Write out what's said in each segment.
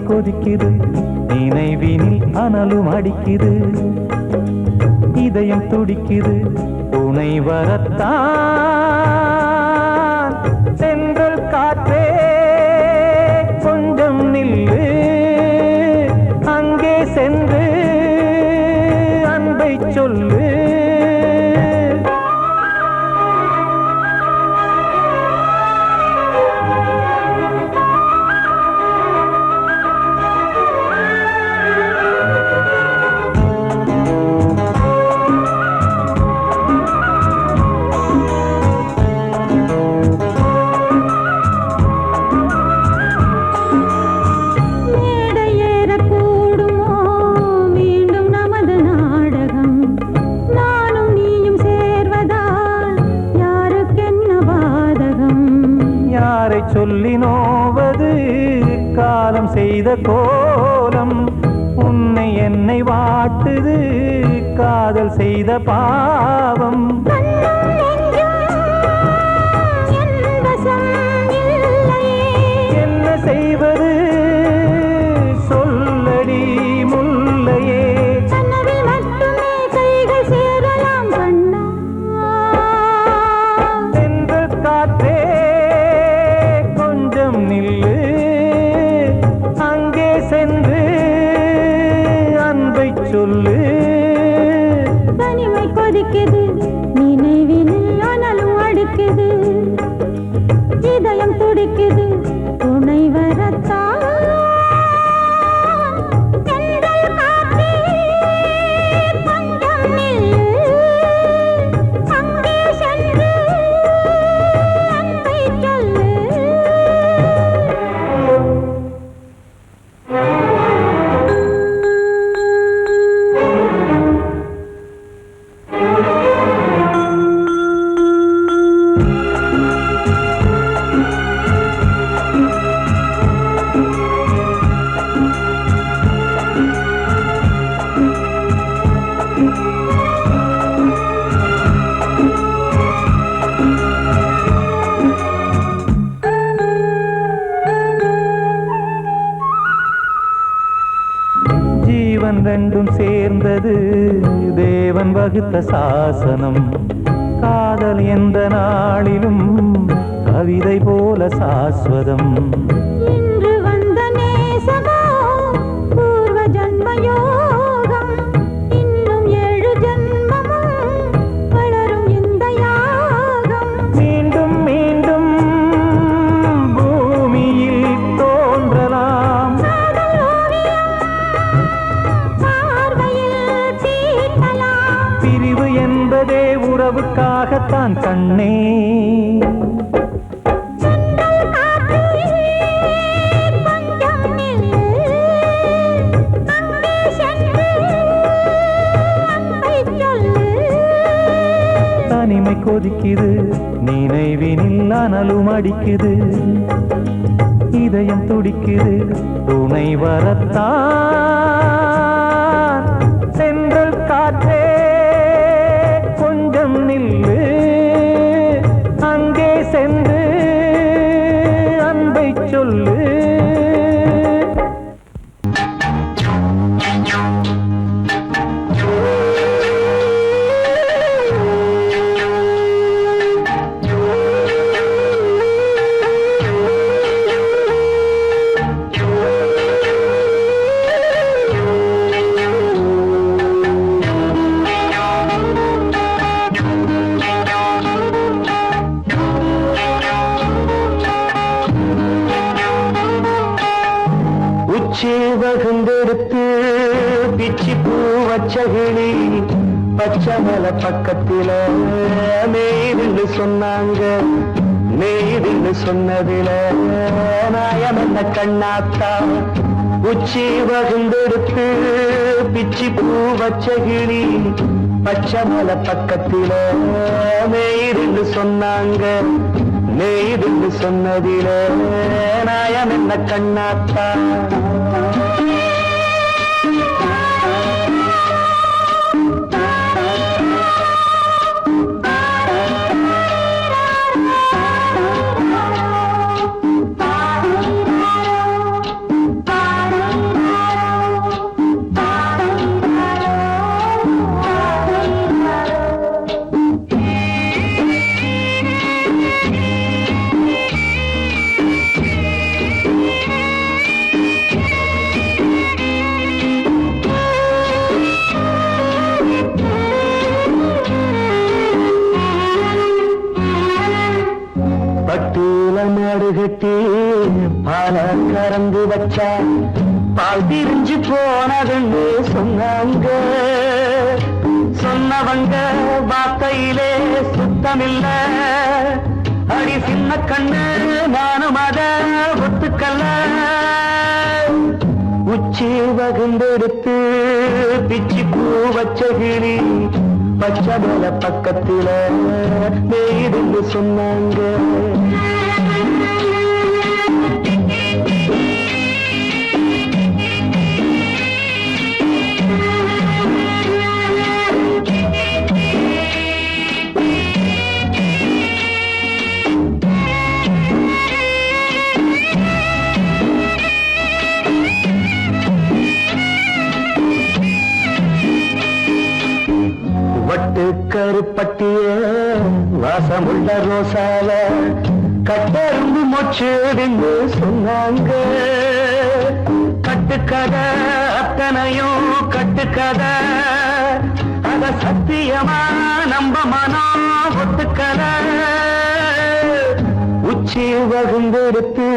கொதிக்குது நினைவினில் அனலும் அடிக்குது இதயம் துடிக்குது துணை வரத்தான் சென்றல் காற்றே கொஞ்சம் நில்லு அங்கே சென்று அன்பை சொல்லு சொல்லி நோவது காலம் செய்த கோலம் உன்னை என்னை வாட்டுது காதல் செய்த பாவம் என்ன செய்வது சொல்லடி முல்லையே சென்று காற்றே நில்லு அங்கே சென்று அன்பை சொல்லு தனிமை கொதிக்குது நினைவினில் அனலும் அடிக்குது இதயம் துடிக்குது துணை வரத்தான் வகுத்த சாசனம். காதல் எந்த நாளிலும் கவிதை போல சாஸ்வதம். இன்று வந்த நேசமோ பூர்வ ஜன்ம யோகம். இன்னும் 7 ஜன்மமும் வளரும் இந்த யாகம். மீண்டும் மீண்டும் பூமியில் தோன்றலாம். காதல் ஓவியம் பார்வையில் தீட்டலாம். பிரிவு என்பதே உறவுக்காகத்தான் கண்ணே. சென்றல் காற்றே கொஞ்சம் நில்லு. அங்கே சென்று அன்பை சொல்லு. தனிமை கொதிக்குது, நினைவினில் அனலும் அடிக்குது. இதயம் துடிக்குது, துணை வரத்தான். சென்றல் காற்றே கொஞ்சம் நில்லு. அங்கே சென்று அன்பை சொல்லு. உச்சி வகுந்தெடுத்து பிச்சி பூ வச்சகிளி பச்சை மலை பக்கத்தில மேய்துன்னு சொன்னாங்க. மேய்துன்னு சொன்னதில நாயம் என்ன கண்ணாத்தா. உச்சி வகுந்தெடுத்து பிச்சி பூ வச்சகிளி பச்சை மலை பக்கத்தில மேய்துன்னு சொன்னாங்க. மேய்துன்னு சொன்னதில நாயம் என்ன கண்ணாத்தா. பட்டியல மாடு கட்டி பால கறந்து வச்சா பால் திரிஞ்சு போனதுன்னு சொன்னாங்க. சொன்னவங்க வார்த்தையிலே சுத்தமில்ல. அடி சின்ன கண்ணு நானும் அத ஒத்துக்கல்ல. உச்சி வகுந்தெடுத்து பிச்சி பூ வச்ச கிளி பச்சை மலை பக்கத்தில மேய்துன்னு சொன்னாங்க. வட்டு கருப்பட்டிய வாசமுள்ள ரோசால கட்டெரும்பு மொச்சுடுன்னு சொன்னாங்க. கட்டுக்கதை அத்தனையும் கட்டுக்கதை. அத சத்தியமா நம்ப மனம் ஒத்துக்கதை. உச்சி வகுந்தெடுத்து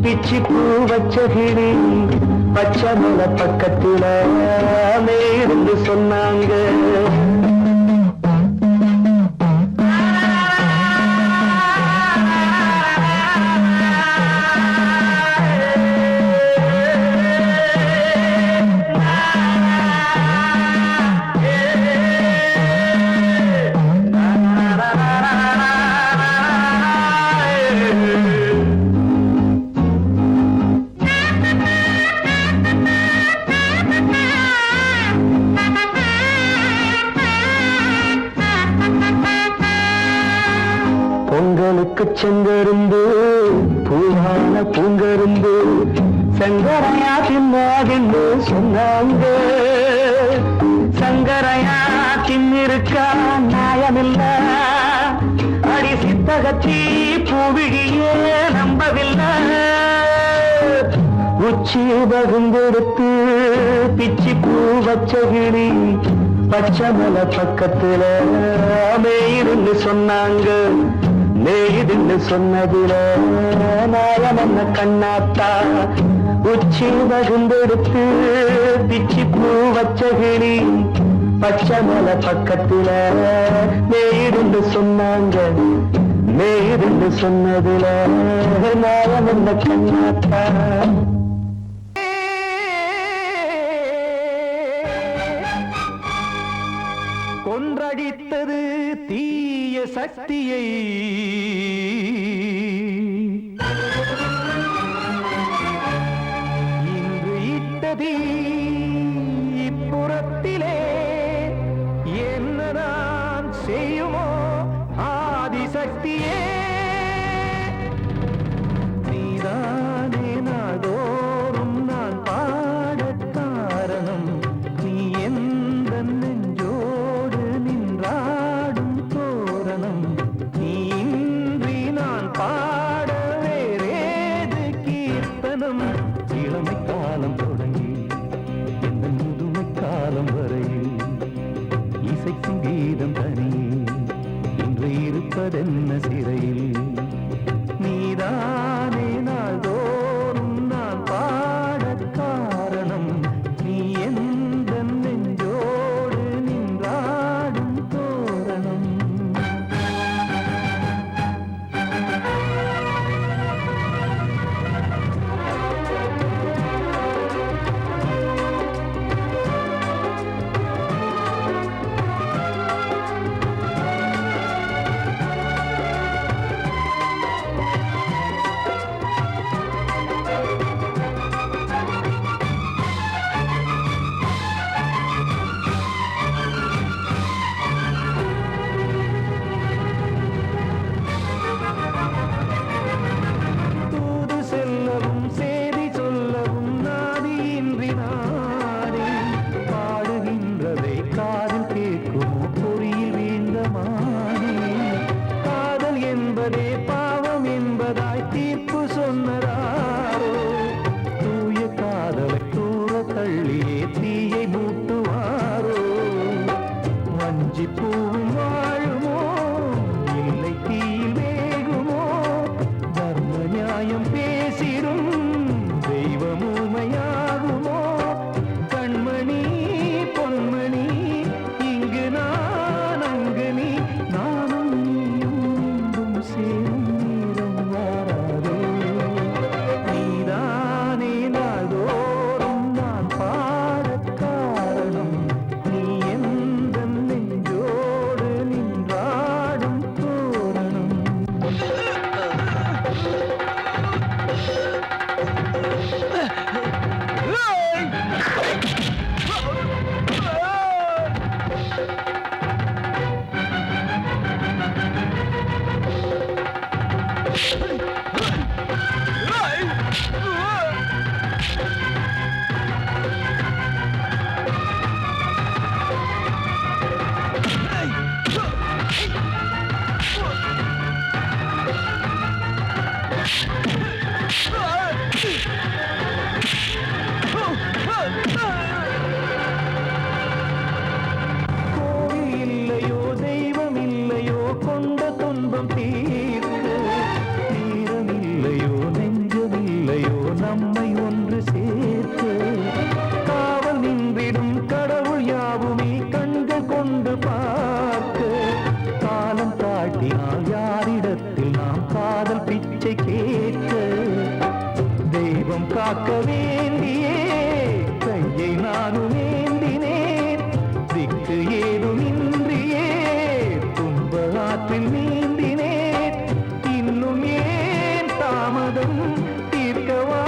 பிச்சி பூ வச்ச கிளி பச்சை மலை பக்கத்தில மேய்துன்னு சொன்னாங்க. பொங்கலுக்கு செங்கருந்து பூவான பூங்கருந்து சங்கரையா தின்னாதுன்னு சொன்னாங்க. சங்கரையா சின்னிருக்கா நியாயமில்ல அடி சித்தகத்தி பூவிழியே நம்பவில்லை உச்சி பகுந்தெடுத்து பிச்சி பூ வச்ச கிளி பச்சை மலை பக்கத்துல மேயிருந்து சொன்னாங்க மேயுதுன்னு சொன்னதுல நாயம் என்ன கண்ணாத்தா உச்சி பகுந்தெடுத்து பிச்சி பூ வச்ச கிளி பச்சை மலை பக்கத்துல மேயிருந்து சொன்னாங்க மேயிருந்து சொன்னதுல நாயம் என்ன கண்ணாத்தா கொன்றடித்தது தீய சக்தியை இன்று இட்டதி இப்புறத்திலே என்னதான் செய்யுமோ ஆதிசக்தியே நீதானே நாடோறும் நான் பாடக் காரணம் நீ எந்த நெஞ்சோடு நின்றாடும் தோரணம் நீ இன்றி நான் பாட வேறேது கீர்த்தனம் இளமை காலம் தொடங்கி எந்த முதுமை காலம் வரையில் இசைக்கும் கீதம் தனியே இன்று இருப்பதென்ன சிறையில் நீதானே நாள்தோறும் நான் பாடக் காரணம் நீ எந்த நெஞ்சோடு நின்றாடும் தோரணம் தூது செல்லவும் சேதி சொல்லவும் நாதியின்றி நானே பாடுகின்றதை காதில் கேட்குமோ பொறியில் வீழ்ந்த மானே காதல் என்பதே பாவம் என்பதாய் தீர்ப்பு சொன்னதாரோ தூய காதலை தூர தள்ளியே தீயை மூட்டுவாரோ வஞ்சி பூவும் வாழுமோ இல்லை தீயில் வேகுமோ தர்ம நியாயம் பேசிடும் தெய்வம் ஊமையாகுமோ கண்மணி பொன்மணி இங்கு நான் அங்கு நீ நானும் நீயும் மீண்டும் சேரும் நேரம் வாராதே நீதானே நாள்தோறும் நான் பாடக் காரணம் நீ எந்த நெஞ்சோடு நின்றாடும் தோரணம் கோவில் இல்லையோ தெய்வம் இல்லையோ கொண்ட துன்பம் தீர்க்க நேரம் இல்லையோ நெஞ்சம் இல்லையோ நம்மை ஒன்று சேர்க்க காவல் நின்றிடும் கடவுள் யாவுமே கண்கள் கொண்டு பார்க்க காலம் காட்டினால் யாரிடத்தில் நாம் காதல் பிச்சை கேட்க தெய்வம் காக்க வேண்டியே கையை நானும் ஏந்தினேன் திக்கு ஏதுமின்றியே துன்ப ஆற்றில் நீந்தினேன் இன்னும் ஏன் தாமதம் தீர்க்கவா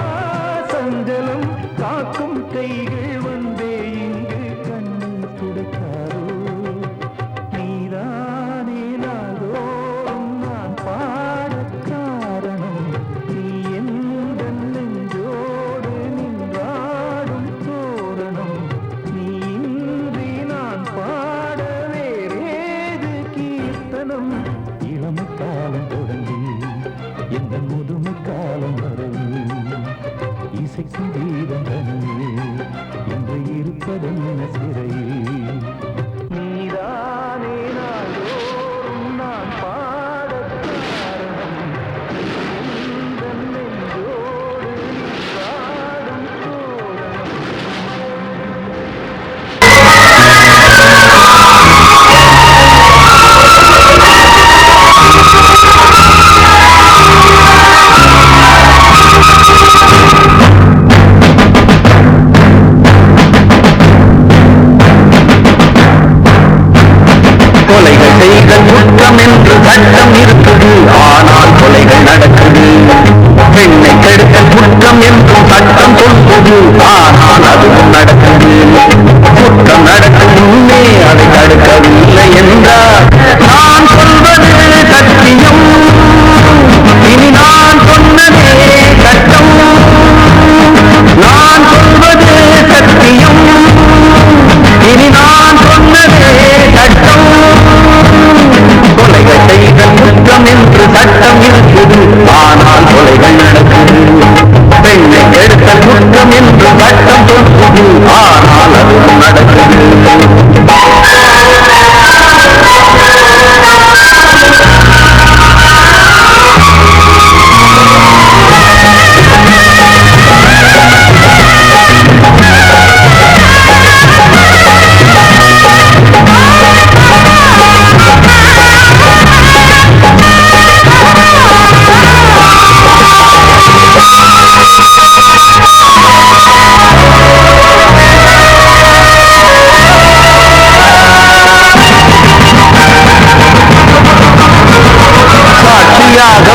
சஞ்சலம் காக்கும் கைகள் வந்தே இங்கு கண்ணீர் துடைக்காரோ நீதானே நாள்தோறும் நான் பாடக் காரணம் நீ எந்த நெஞ்சோடு நின்றாடும் தோரணம் நீ இன்றி நான் பாட இசைக்கும் வீரம் தனியே என்று இருப்பதென்ன சிறையில் நீதானே நாளோறும் நான் பாடக் காரணம் எந்தன் நெஞ்சோடு நீ பாடும் தோரணம் கொலைகள் செய்கள் குற்றம் என்று சட்டம் இருக்குது, ஆனால் கொலைகள் நடக்குது. பெண்ணை கெடுத்தல் குற்றம் என்றும் சட்டம் சொல்வது, ஆனால் அதுவும் நடக்குது. குற்றம் நடக்கும் முன்னே அதை தடுக்கவில்லை என்றால் நான் சொல்வது சத்தியம், இனி நான் சொன்னதே சட்டம். நான் சொல்வது சத்தியம், இனி நான் சொன்னதே சட்டம். கொலைகள் செய்தல் குற்றம் என்று சட்டம் இருக்குது, ஆனால் கொலைகள் நடக்குது. பெண்ணை கெடுத்தல் குற்றம் என்று சட்டம் சொல்வது, ஆனால் அதுவும் நடக்குது.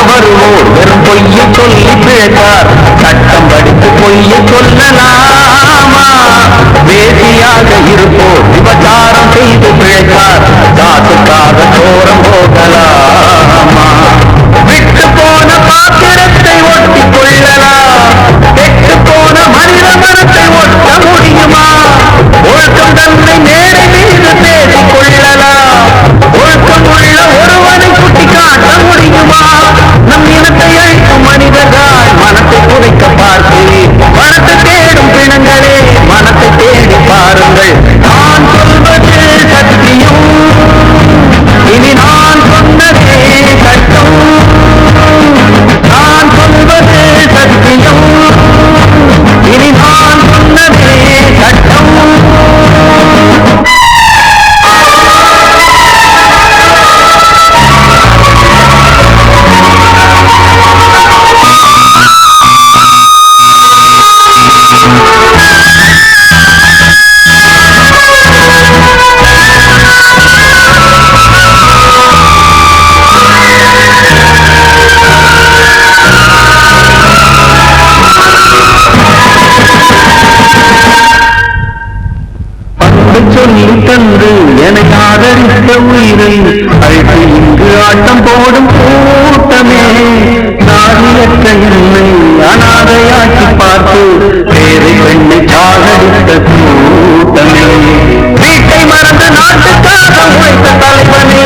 வருவோர் வெறும் பொய்யை சொல்லி பிழைத்தார், சட்டம் படித்து பொய்யை சொல்லலாமா? வேசியாக இருப்போர் விபச்சாரம் செய்து பிழைத்தார், காசுக்காக சோரம் போகலாமா? விட்டு போன பாத்திரத்தை ஒட்டி கொள்ளலாம், கெட்டு போன மனித மனத்தை ஒட்ட முடியுமா? ஒழுக்கம் தன்னை மேடை மீது பேசிக் கொள்ளலாம், ஒழுக்கம் உள்ள ஒருவனை சுட்டி காட்ட முடியுமா? நம் இனத்தை அழிக்கும் மனிதர்கள் மனத்தை புதைக்க பார்க்கிறேன், மனத்தை தேடும் பிணங்களே மனத்தை தேடி பாருங்கள். நான் சொல்வது சத்தியம், இனி நான் சொன்னதே சட்டம். நான் சொல்வது சத்தியம், இனி நான் சொன்னதே சட்டம். சொல்லி தந்து என ஆதரித்த உயிரை அழைத்து இங்கு ஆட்டம் போடும் கூட்டமே, நாதியற்ற என்னை அனாதையாக்கி பார்த்து பேரை பெண்ணை சாகடித்த கூட்டமே, வீட்டை மறந்து நாட்டுக்காக உழைத்த தலைவனே,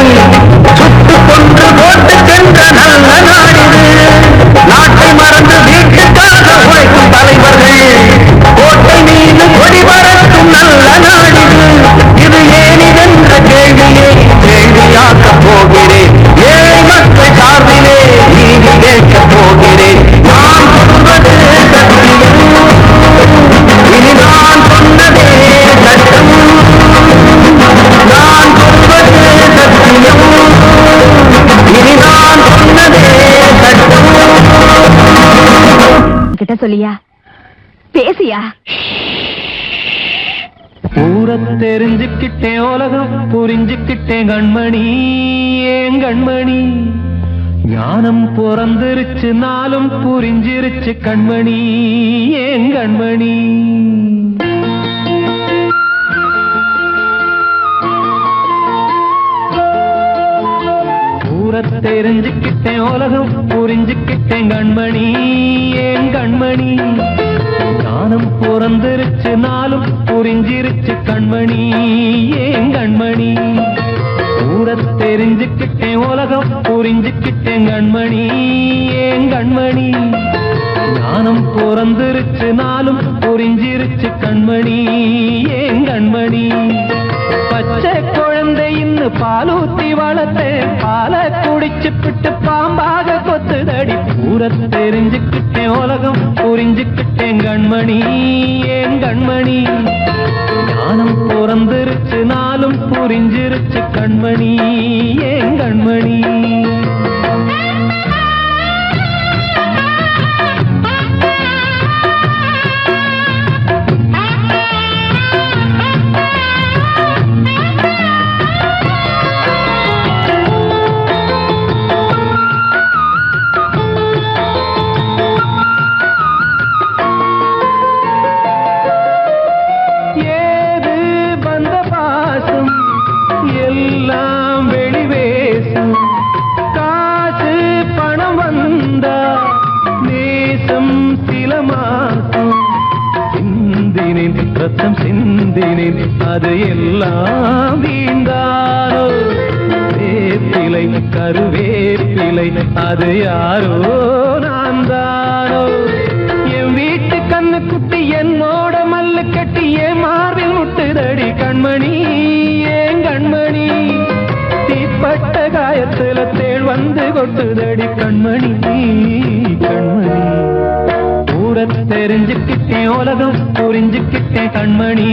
சுட்டு கொன்று போட்டு சென்ற நல்ல நாடிது. நாட்டை மறந்து வீட்டுக்காக உழைக்கும் தலைவர்கள் கோட்டை மீது கொடி பறக்கும் நல்ல நாடிது. இது ஏனிதென்ற கேள்வியை கேள்வியாக்கப் போகிறேன், ஏழை மக்கள் சார்பிலே நீதி கேட்கப் போகிறேன். நான் சொல்வது சத்தியம், இனி நான் சொன்னதே சட்டம். நான் சொல்வது சத்தியம், இனி நான் சொன்னதே சட்டம். கிட்ட சொல்லியா பேசியா? ஊரை தெரிஞ்சுக்கிட்டேன், உலகம் புரிஞ்சுக்கிட்டேன் கண்மணி, ஏன் கண்மணி. ஞானம் பிறந்திருச்சு, நாளும் புரிஞ்சிருச்சு கண்மணி, ஏன் கண்மணி. ஊரை தெரிஞ்சுக்கிட்டேன், உலகம் புரிஞ்சுக்கிட்டேன் கண்மணி, ஏன் கண்மணி. ஞானம் பிறந்திருச்சு, நாளும் புரிஞ்சிருச்சு கண்மணி, ஏன் கண்மணி. ஊரை தெரிஞ்சுக்கிட்டேன், உலகம் புரிஞ்சுக்கிட்டேன் கண்மணி, ஏன் கண்மணி. ஞானம் பிறந்திருச்சு நாளும் புரிஞ்சிருச்சு கண்மணி ஏன் கண்மணி பச்சை குழந்தையின்னு பாலூத்தி வளர்த்தேன் பாலை குடிச்சு பிட்டு பாம்பாக கொத்துதடி பூர தெரிஞ்சுக்கிட்டேன் உலகம் புரிஞ்சுக்கிட்டேன் கண்மணி ஏன் கண்மணி ஞானம் பிறந்திருச்சு நாளும் புரிஞ்சிருச்சு கண்மணி ஏன் கண்மணி ரத்தம் சிந்தினேன் அது எல்லாம் வீண்டாரோ வேப்பிலை கருவேப்பிலை அது யாரோ நான் தானோ என் வீட்டு கண்ணு குட்டி என்னோட மல்லு கட்டி என் மார்பில் முட்டுதடி கண்மணி ஏன் கண்மணி தீப்பட்ட காயத்துல தேள் வந்து கொட்டுதடி கண்மணி கண்மணி தெரிஞ்சுக்கிட்டேன் உலகம் புரிஞ்சுக்கிட்டேன் கண்மணி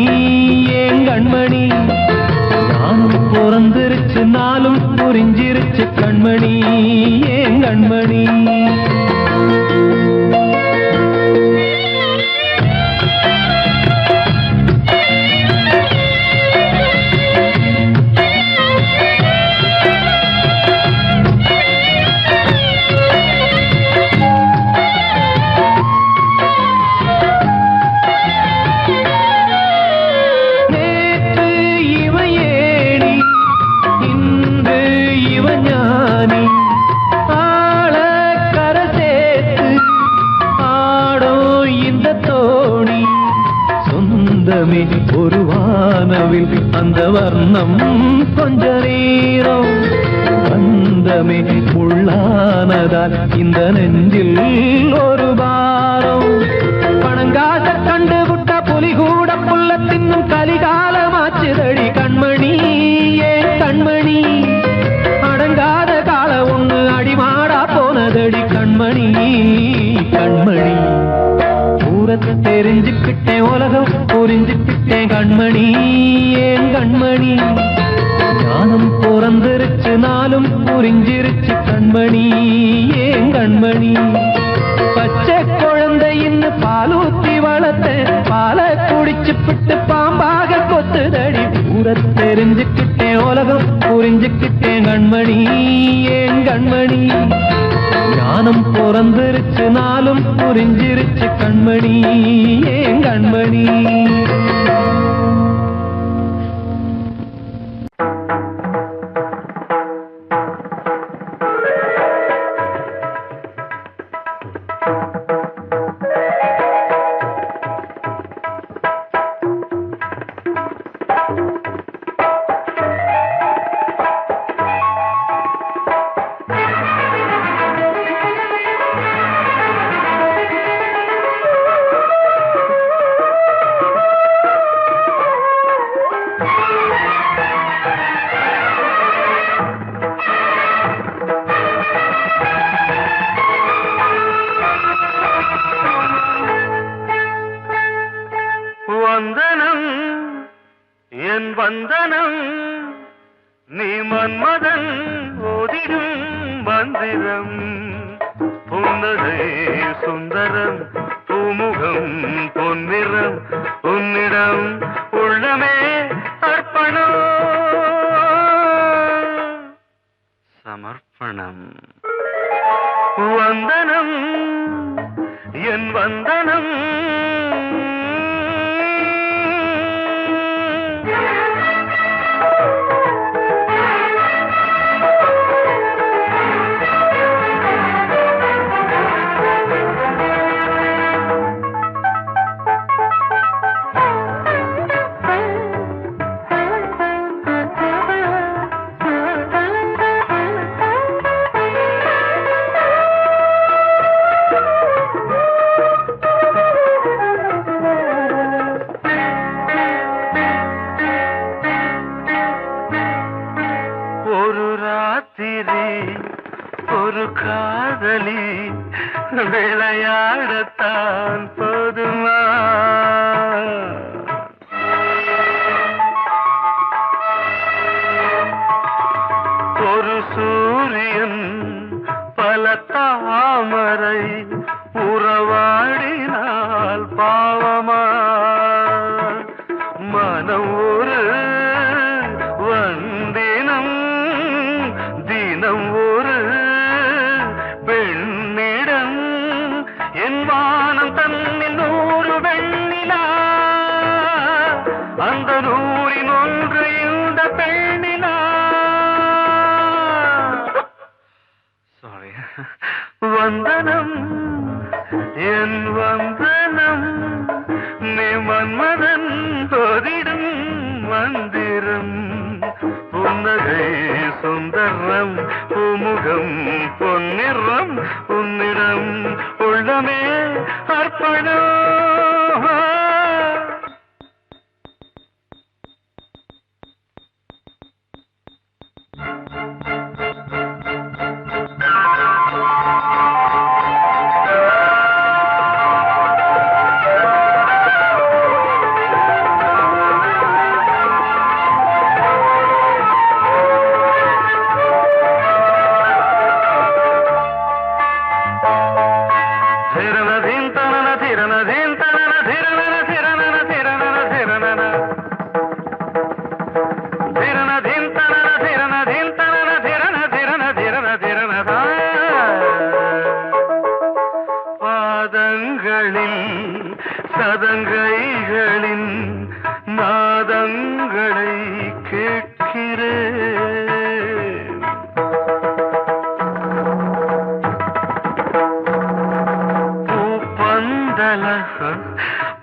ஏன் கண்மணி நானும் பிறந்திருச்சு நாளும் புரிஞ்சிருச்சு கண்மணி ஏன் கண்மணி ஒரு வானவில் அந்த வர்ணம் கொஞ்ச நேரம் வந்தமே உள்ளானதால் இந்த நெஞ்சில் ஒரு பாரம் பணங்காச கண்டு விட்ட புலி கூட புல்ல தின்னும் கலிகாலமாச்சுதடி கண்மணி ஏன் கண்மணி அடங்காத கால ஒண்ணு அடிமாடா போனதடி கண்மணி கண்மணி தெரிஞ்சுக்கிட்டேன் உலகம் புரிஞ்சுக்கிட்டேன் கண்மணி ஏன் கண்மணி ஞானம் பிறந்திருச்சு நாளும் புரிஞ்சிருச்சு கண்மணி ஏன் கண்மணி பச்சை குழந்தையின்னு பாலூத்தி வளர்த்தேன் பாலை குடிச்சு பிட்டு பாம்பாக கொத்துதடி பூர தெரிஞ்சுக்கிட்டேன் உலகம் புரிஞ்சுக்கிட்டேன் கண்மணி ஏன் கண்மணி ஞானம் பிறந்திருச்சு நாளும் புரிஞ்சிருச்சு கண்மணி ஏன் கண்மணி வந்தனம் நீ மன்மதன் ஓதிடும் மந்திரம் புன்னகை சுந்தரம் பூமுகம் பொன்னிறம் உன்னிடம் உள்ளமே அர்ப்பணம் சமர்ப்பணம் வந்தனம் என் வந்தனம் விளையாடத்தான் போதுமா? ஒரு சூரியன் பல தாமரை உறவாடினால் பாவமா? மனம் ஒரு வந்தினம் தினம் ஒரு பெண்ணிடம் என் வானம் தன்னில் 100 வெண்ணிலா அந்த 100ன் ஒன்று இந்த பெண்ணிலா. சாரி. வந்தனம் என் வந்தனம் நீ மன்மதன் தோதிடும் மந்திரம் புன்னகை சுந்தரம் பூமுகம் பொன்னிறம் உன்னிடம் உள்ளமே அர்ப்பணம். பாதங்களில் சதங்கைகளின் நாதங்களை கேட்கிறேன். பூப்பந்தல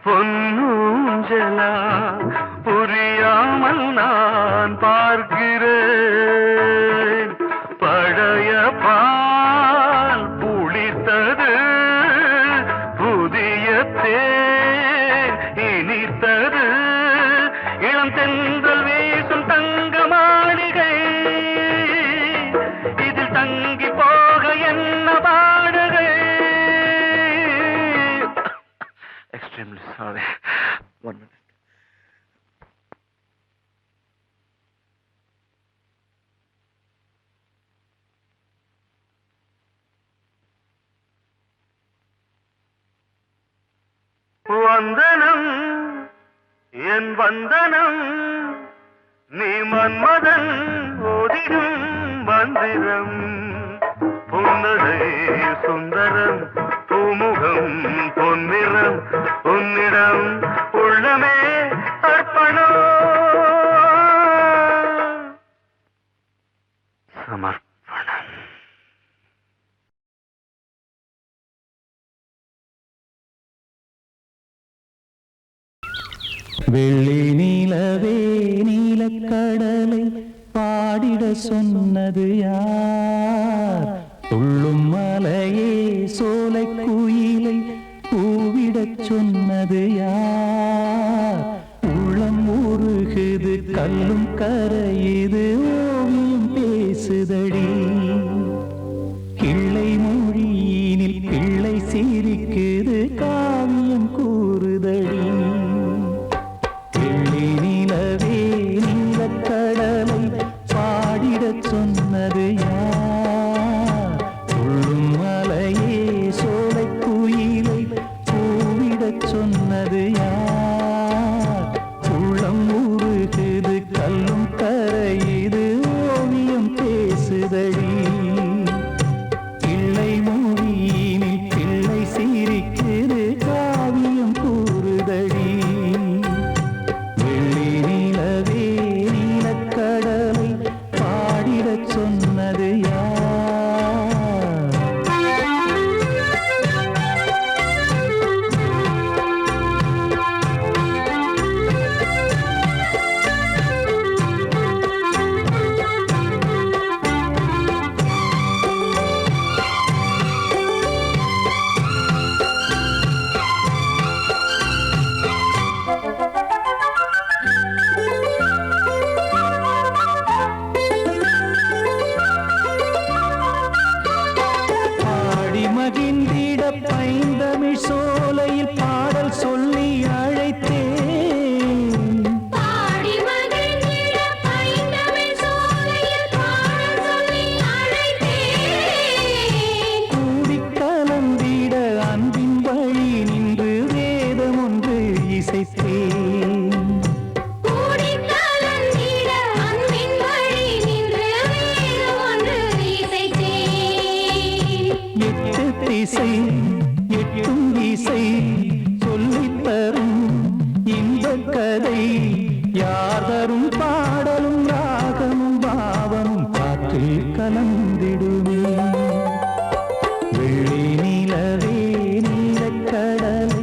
பொன்னூஞ்சலா புரியாமல் நான் பார்க்கிறேன். பழைய பால் புளித்தது புதிய தேன் இனித்தது இளம் தென்றல் வீசும் தங்க மாளிகை இதில் தங்கி போக என்ன பாடுகை. Extremely sorry. 1 minute. வந்தனம் என் வந்தனம் நீ மன்மதன் ஓதிடும் மந்திரம் புன்னகை சுந்தரம் பூமுகம் பொன்னிறம் உன்னிடம் உள்ளமே அர்ப்பணம் சமர்ப்பணம். வெள்ளி நீலவே நீலக்கடலை பாடிட சொன்னது யார்? துள்ளும் மலையே சோலை குயிலை பூவிடச் சொன்னது யார்? உள்ளம் உருகுது கல்லும் கரையுது ஓவியம் பேசுதடி. கிள்ளை மொழியினில் பிள்ளை சிரிக்குது காவியம் கூறுதடி. சொன்னது யார்? துள்ளும் மலையே சோலை குயிலை பூவிடச் சொன்னது யார்? தமிழ் சோலையில் பாடல் சொல்லி அழைத்தேன். பாடி மகிழ்ந்திட பைந்தமிழ் சோலையில் பாடல் சொல்லி அழைத்தேன். கூடிக் கலந்திட அன்பின் வழி நின்று வேதம் ஒன்று இசைத்தேன். கூடிக் கலந்திட அன்பின் வழி நின்று வேதம் ஒன்று இசைத்தேன். எட்டு திசை எட்டும் இசை சொல்லித் தரும் இன்பக் கதை யார் தரும் பாடலும் ராகமும் பாவமும் காற்றில் கலந்திடுமே. வெள்ளி நிலவே நீலக்கடலை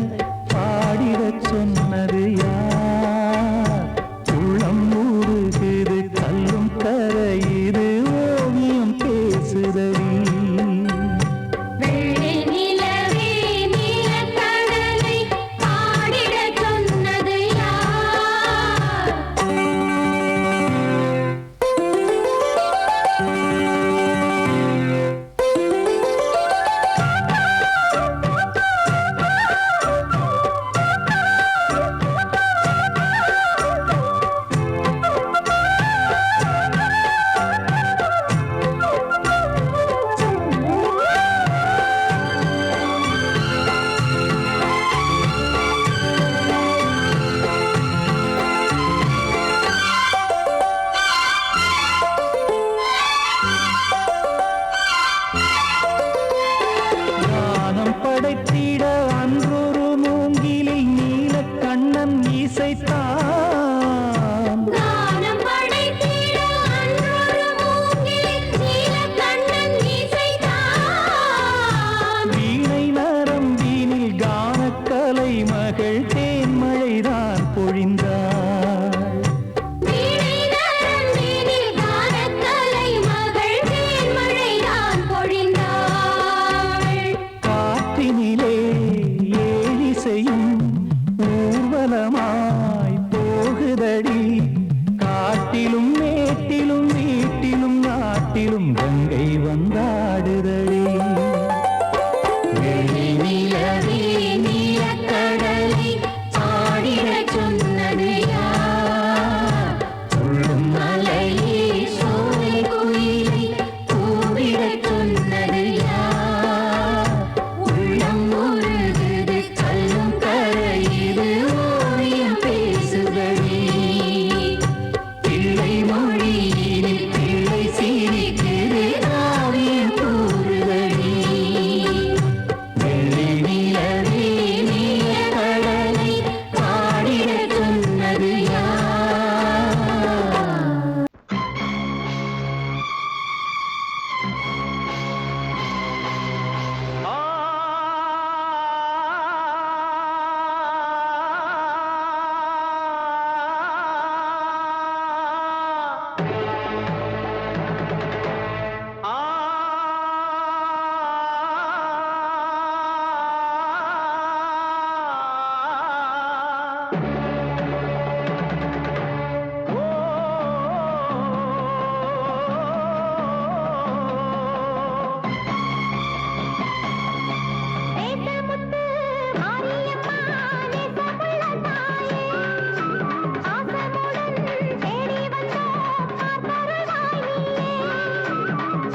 பாடிடச் சொன்னது யார்? உள்ளம் ஊறுகுது கல்லும் கரையுது ஓவியம் பேசுதடி. வெள்ளி நிலவே நீலக்கடலை பாடிடச் சொன்னது யார்? ஞானம் படைத்திட அன்றொரு மூங்கிலில் நீலக்கண்ணன் இசைத்தான். கானம் படைத்திட அன்றொரு மூங்கில் நீலக்கண்ணன் இசைத்தான். வீணை நரம்பினில் கானக்கலை மகள் தேன்மழைதான் பொழிந்தாள். வீணை நரம்பினில் கானக்கலை மகள் தேன்மழைதான் பொழிந்தாள். காற்றினிலே ஏழிசையும் ஊர்வலமாய் போகுதடி. காட்டிலும் மேட்டிலும் வீட்டிலும் நாட்டிலும் கங்கை வந்தாடுதடி. வெள்ளி நிலவே நீலக்கடலை பாடிடச் சொன்னது யார்? சொல்லும் மலையே சோலை குயிலை கூவிடச் சொன்னது யார்? உள்ளம் உருகுது கல்லும் கரையுது ஓவியம் பேசுதடி. பிள்ளை மொழியினில் பிள்ளை சிரிக்குது காவியம் கூறுதடி. வெள்ளி நிலவே நீலக்கடலை பாடிடச் சொன்னது யார்? தேசமுத்து மாரியம்மா நேசமுள்ள தாயே, ஆசமுடன் தேடி வந்தோம் காத்தருள்வாய் நீயே.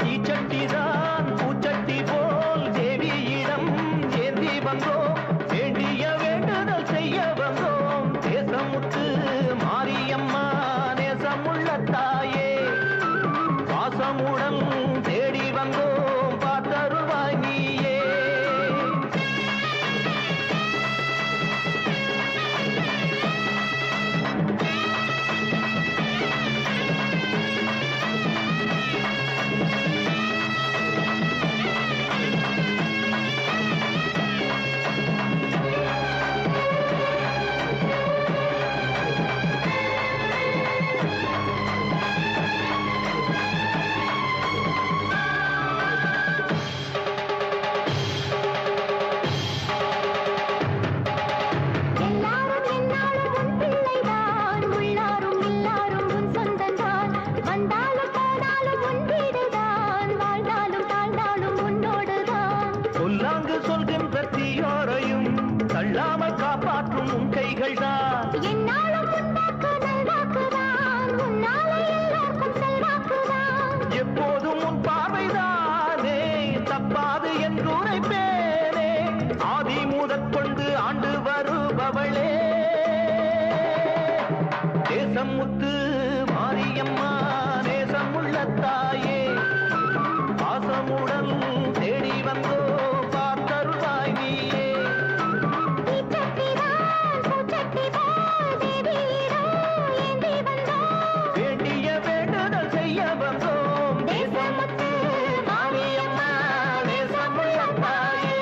தீச்சட்டிதான் பூச்சட்டி போல் தேவியிடம் ஏந்தி வந்தோம். வேண்டிய வேண்டுதல் செய்ய வந்தோம். தேசமுத்து மாரியம்மா நேசமுள்ள தாயே, பாசமுடன் தேடி வந்தோம் பார்த்தருள்வாய் நீயே. முதற்கொண்டு ஆண்டு வருபவளே தேசமுத்து மாரியம்மா நேசமுள்ள தாயே பாசமுடன் தேடி வந்தோ பார்த்தருவாய் நீயே வேண்டிய வேண்டுதல் செய்ய வந்தோம் தேசமுத்து மாரியம்மா நேசமுள்ள தாயே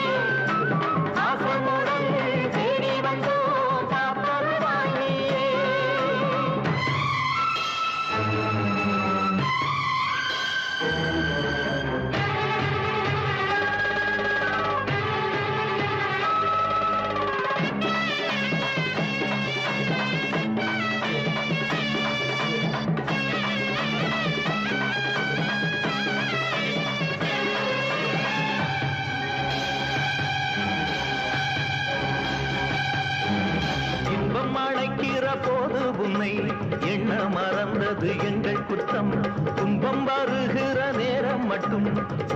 பாசமுடன் தேடி வந்தோ பார்த்தருவாய் நீயே இன்பம் அழைக்கிற போது உன்னை எண்ண மறந்தது எங்கள் குற்றம் துன்பம் வருகிற நேரம் மட்டும்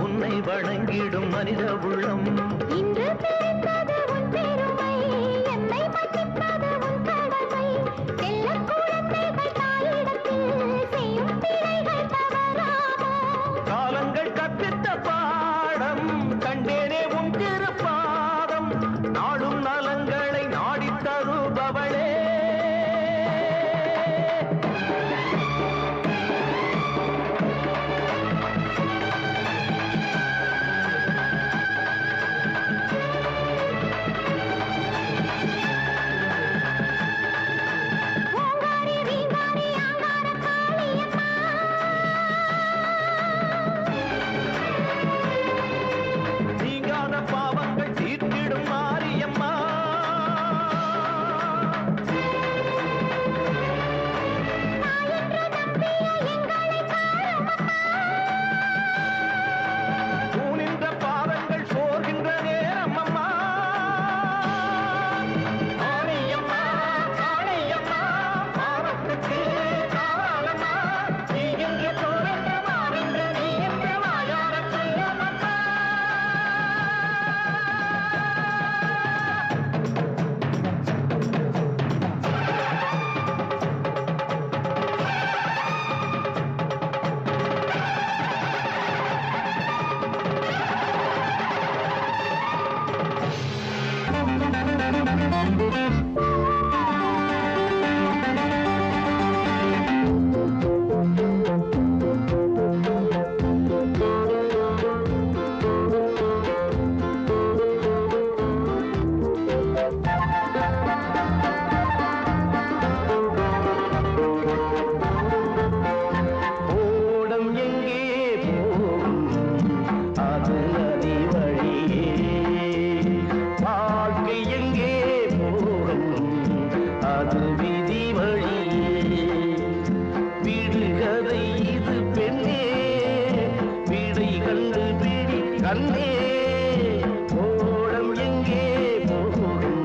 உன்னை வணங்கிடும் மனித உள்ளம் இன்று பிறந்தது உன் பெருமை என்னை மதிப்பது உன் கடமை செல்ல குழந்தைகள் தாயிடத்தில் செய்யும் பிழைகள் தவறாமோ காலங்கள் கற்பித்த பாடம் கண்டேனே உன் திருப்பாதம் நாடும் நலங்களை நாடித் தருபவளே ஓங்காரி வீங்காரி ஆங்கார காளியம்மா நீங்காத பாவங்கள் தீர்த்திடும் மாரியம்மா தூணின்ற பாதங்கள் சோர்கின்ற நேரம் அம்மா மாரியம்மா காளியம்மா பாவத்துக்கு காரணம்மா நீ என்று தோன்ற மாறின்ற நீ என்று வாயார சொல்லம்மா ஓடம் எங்கே போகும் அது நதி வழியே வாழ்க்கை எங்கே போகும் அது விதி வழியே விடுகதை இது பெண்ணே விடை கண்டு பிடி கண்ணே ஓடம் எங்கே போகும்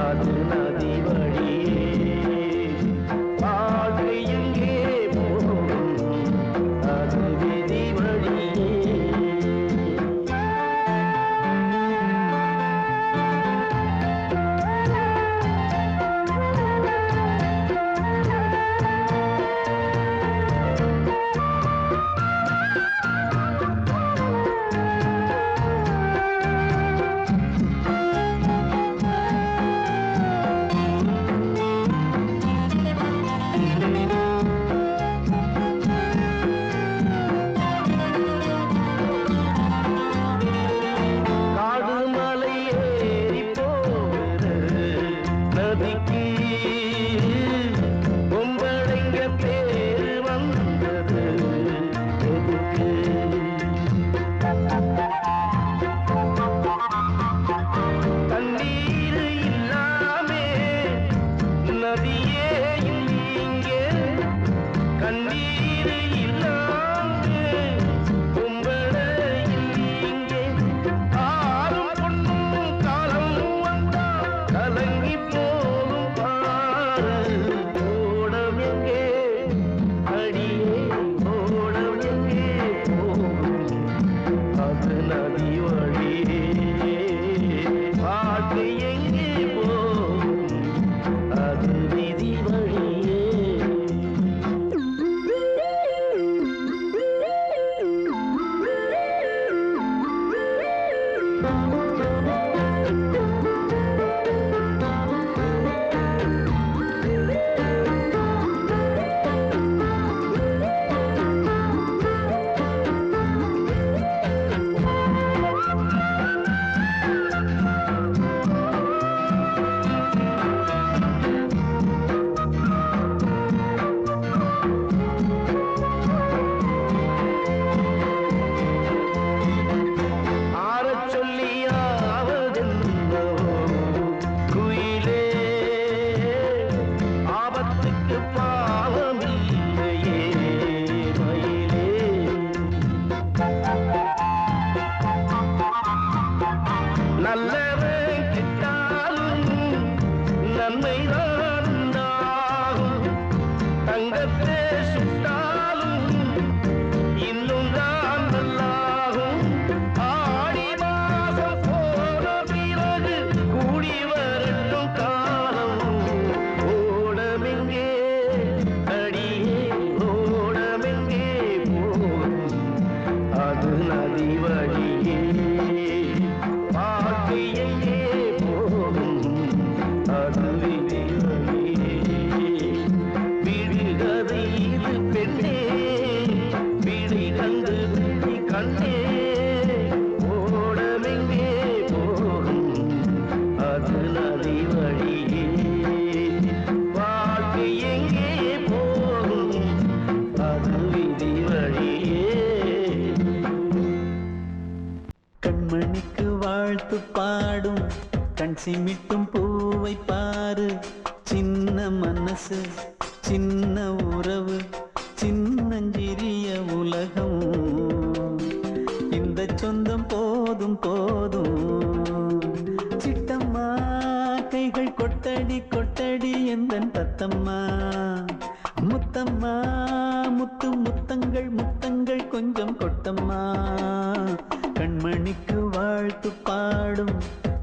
அது நதி வழியே வாழ்க்கை எங்கே போகும் அது விதி வழியே காடு மலை ஏறி போகிறது நதிக்கு பொம்பளைங்க பேரு வந்தது எதுக்கு தண்ணீர் இல்லாமே நதியே இங்கே கண்ணீர் இல்லாமே பொம்பளை இங்கே ஆளும் பொண்ணும் காலம் வந்தா கலங்கி போகும் பாரு ஓடம் எங்கே அடியே ஓடம் எங்கே போகும் அது நதி வழியே உலகத்தை சுட்டாலும் இன்னும் தான் நல்லாகும். ஆடி மாசம் போன பிறகு கூடி வரட்டும் காலம். ஓடமெங்கே அடியே ஓடமெங்கே போகும் அது நதி வழியே. பாட்டு எங்கே போகும் அது விதி வழியே. விடுகதை இது பெண்ணே விழி கண்டு விழி கண்ணே. ஓடமெங்கே போகும் அது நதி வழியே. பாட்டு எங்கே போகும் அது விதி வழியே. கண்மணிக்கு வாழ்த்து பாடும் கண் சிமிட்டும் பூவை பாரு. சின்ன மனசு சின்ன உறவு சின்னஞ்சிறிய உலகம். இந்த சொந்தம் போதும் போதும். சிட்டம்மா கைகள் கொட்டடி கொட்டடி எந்தன் தத்தம்மா. முத்தம்மா முத்து முத்தங்கள் முத்தங்கள் கொஞ்சம் கொட்டம்மா. கண்மணிக்கு வாழ்த்து பாடும்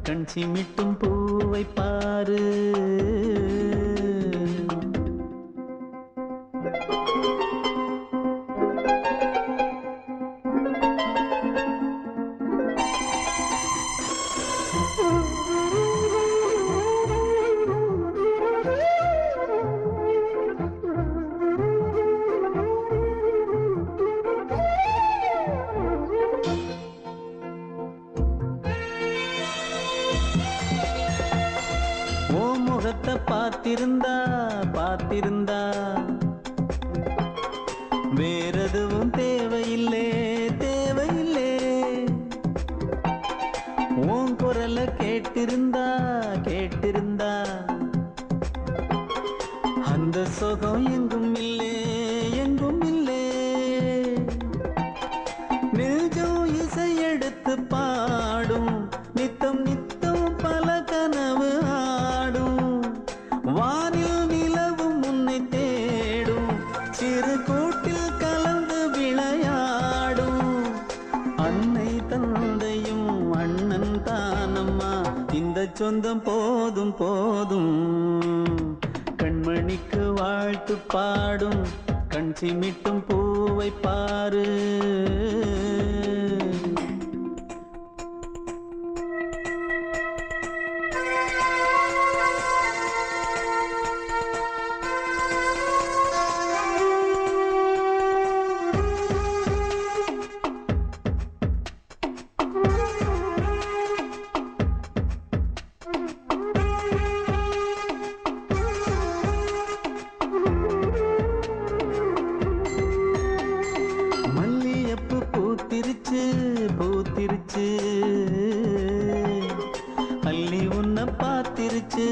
கண் சிமிட்டும் பூவை பாரு. ஓ முகத்தை பார்த்திருந்தா பார்த்திருந்தா வேறெதுவும் தேவையில்லை தேவையில்லை. உன் குரலை கேட்டிருந்தா கேட்டிருந்தா அந்த சுகம் எங்கும் இல்லை எங்கும் இல்லை. நெஞ்சம் இசை எடுத்து பாடும் நித்தம் நித்தம் பல கனவு ஆடும். வானில் நிலவும் உன்னை தேடும் சிறு கூட்டில் கலந்து விளையாடும். அன்னை தந்தையும் அண்ணன் தானம்மா இந்த சொந்தம் போதும் போதும். கண்மணிக்கு வாழ்த்து பாடும் கண் சிமிட்டும் பூவை பாரு. மல்லியப்பு பூத்திருச்சு பூத்திருச்சு. அள்ளி உன்னை பார்த்திருச்சு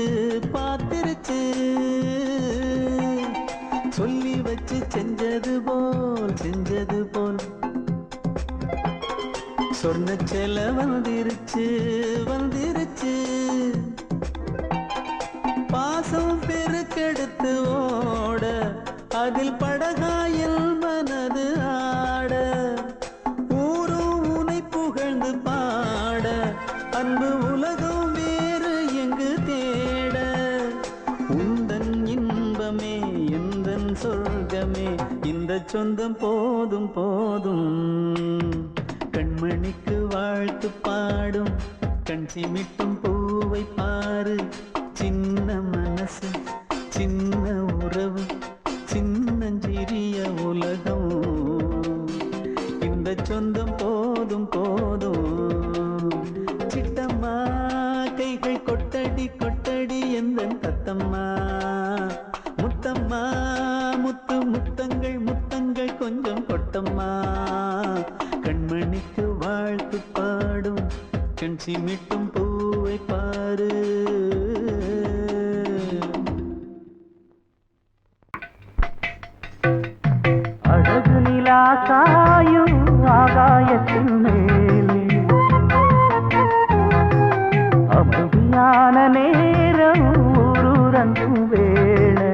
பார்த்திருச்சு. சொல்லி வச்சு செஞ்சது போல் சொன்ன செல வந்திருச்சு வந்திருச்சு. பாசம் பெருக்கெடுத்து ஓட அதில் படகாயில் மனது ஆட. ஊரும் உனை புகழ்ந்து பாட அன்பு உலகம் வேறு எங்கு தேட. உந்தன் இன்பமே எந்தன் சொர்க்கமே இந்த சொந்தம் போதும் போதும். கண்மணிக்கு வாழ்த்து பாடும் கண் சிமிட்டும் பூவை பாரு. சின்ன மனசு சின்ன உறவு சின்னஞ்சிறிய உலகம். இந்த சொந்தம் போதும் போதும். சிட்டம்மா கைகள் கொட்டடி கொட்டடி எந்தன் தத்தம்மா. முத்தம்மா முத்து முத்தங்கள் முத்தங்கள் கொஞ்சம் கொட்டம்மா. கண்மணிக்கு வாழ்த்து பாடும் கண் சிமிட்டும் பூவை பாரு. அழகு நிலா காயும் ஆகாயத்தின் மேலே அமைதியான நேரம் ஊரூரங்கும் வேளை.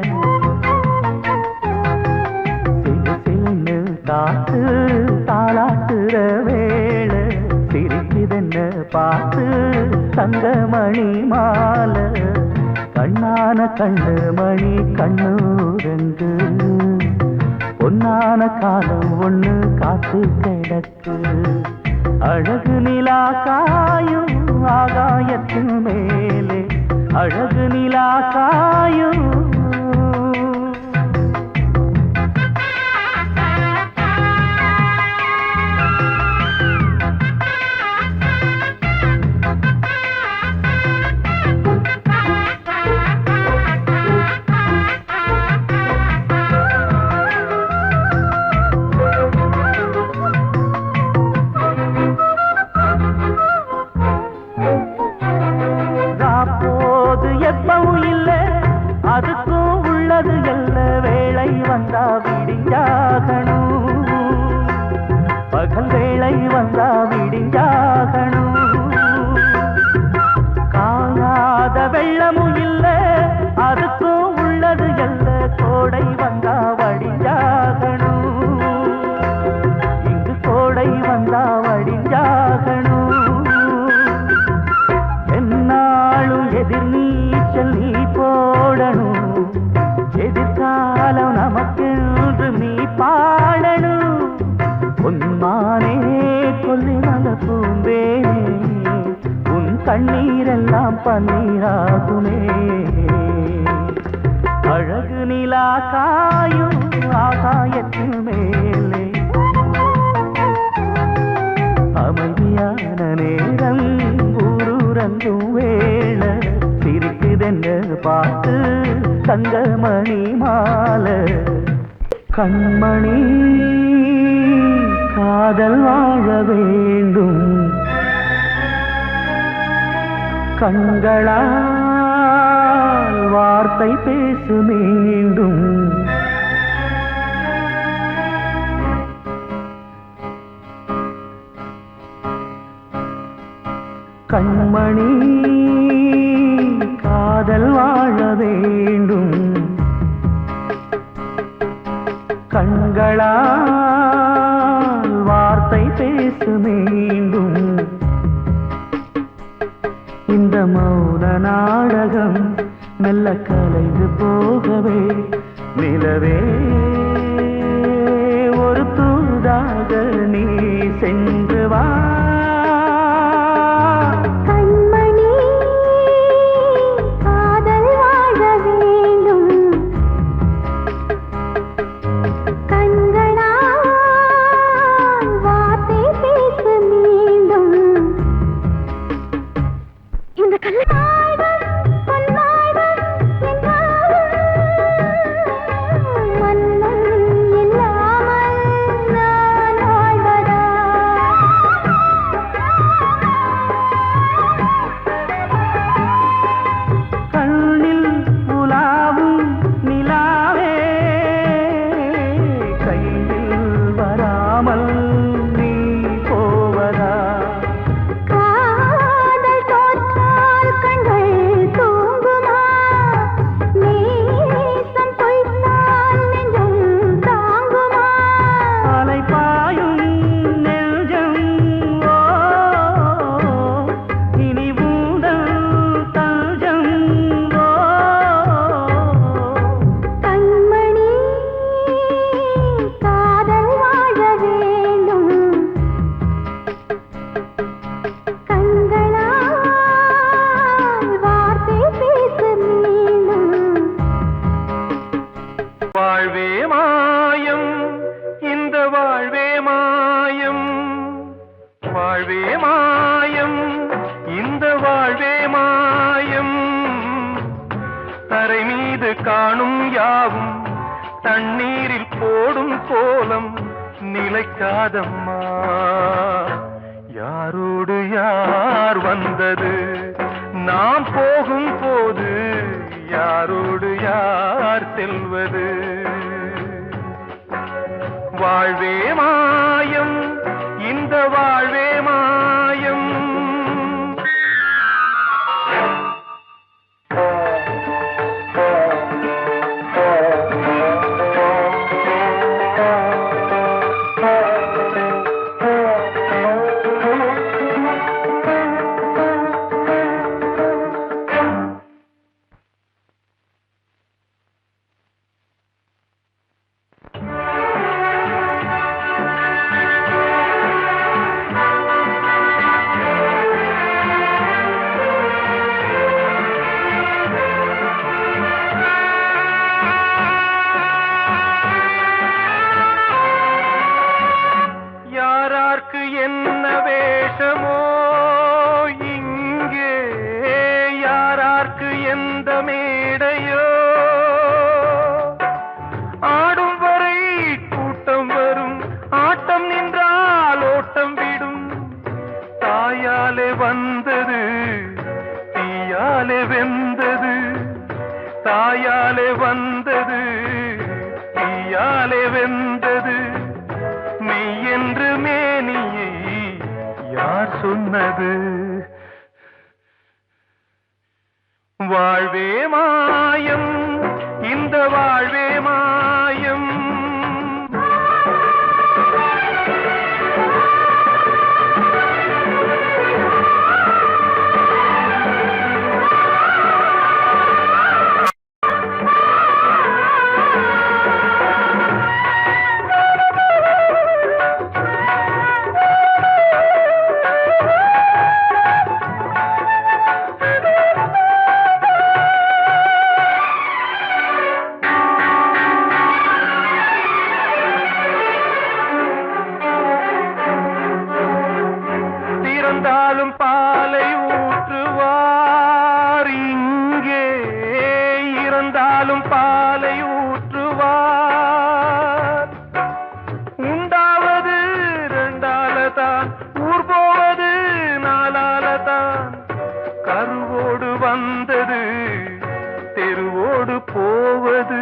பார்த்து தங்கமணி மாலை கண்ணான கண்ணு மணி கண்ணூரங்கு பொன்னான காலம் ஒண்ணு காத்து கிடக்கு அழகு நிலா காயும் ஆகாயத்தின் மேலே அழகு நிலா காயும் அதுக்கும் உள்ளது எல்ல வேளை வந்தா விடிஞ்சாகணும் பகல் வேளை வந்தா விடிஞ்சாகணும் காணாத வெள்ளமும் இல்ல அதுக்கும் உள்ளது எல்ல கோடை வந்தா வடிஞ்சாகணும் இங்கு கோடை வந்தா வடிஞ்சாகணும் என்னாலும் எதிர் நீச்சல் நீ போடணும் எதிர்காலம் நமக்கென்று நீ பாடணும் உன்மானே கொல்லிமல பூந்தேனே உன் கண்ணீரெல்லாம் பன்னீராகுமே அழகு நிலா காயும் ஆகாயத்தின் மேலே அமைதியான நேரம் ஊரூரங்கும் வேள சிரிக்குதென்ன பார்த்து தங்கமணி மாலை கண்மணி காதல் வாழ வேண்டும் கண்களால் வார்த்தை பேசு மீண்டும் கண்மணி காதல் வாழ வேண்டும் கண்களால் வார்த்தை பேசு மீண்டும் இந்த மௌன நாடகம் மெல்ல கலைந்து போகவே நிலவே ஒரு தூதாக நீ சென்று வா காணும் யாவும் தண்ணீரில் போடும் கோலம் நிலைக்காதம்மா யாரோடு யார் வந்தது நாம் போகும் போது யாரோடு யார் செல்வது வாழ்வே மாயம் இந்த வாழ்வே மாயம் எந்த மேடையோ ஆடும் வரை கூட்டம் வரும் ஆட்டம் நின்றால் ஓட்டம் விடும் தாயாலே வந்தது தீயாலே வெந்தது தாயாலே வந்தது தீயாலே வெந்தது மெய் என்று மேனியை யார் சொன்னது வாழ்வே மாயம் இந்த வாழ்வே மாயம் திறந்தாலும் பாலை ஊற்றுவார் இங்கே இறந்தாலும் பாலை ஊற்றுவார் உண்டாவது ரெண்டாலதான் ஊர் போவது நாலாலதான் கருவோடு வந்தது தெருவோடு போவது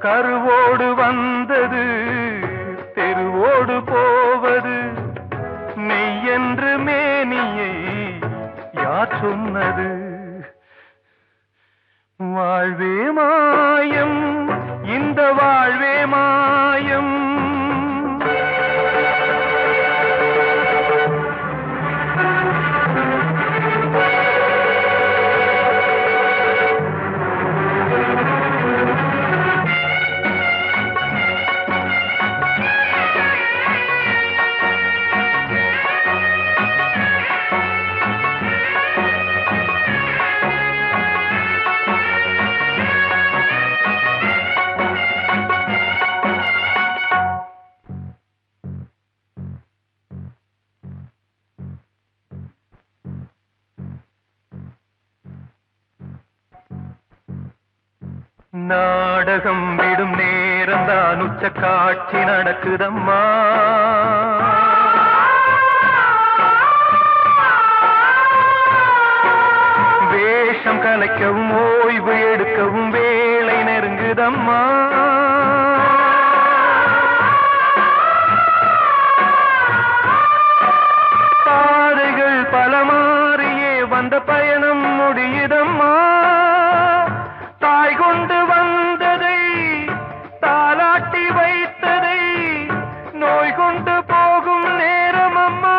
கருவோடு வந்தது தெருவோடு போவது மெய் என்று மேனியை யார் சொன்னது வாழ்வே மாயம் இந்த வாழ்வே மாயம் நாடகம் விடும் நேரம் தான் உச்ச காட்சி நடக்குதம்மா வேஷம் கலைக்கவும் ஓய்வு எடுக்கவும் வேளை நெருங்குதம்மா பாதைகள் பல மாறியே வந்த பயணம் முடியுதம்மா தாய் கொண்டு வந்ததை தாலாட்டி வைத்ததை நோய் கொண்டு போகும் நேரம் அம்மா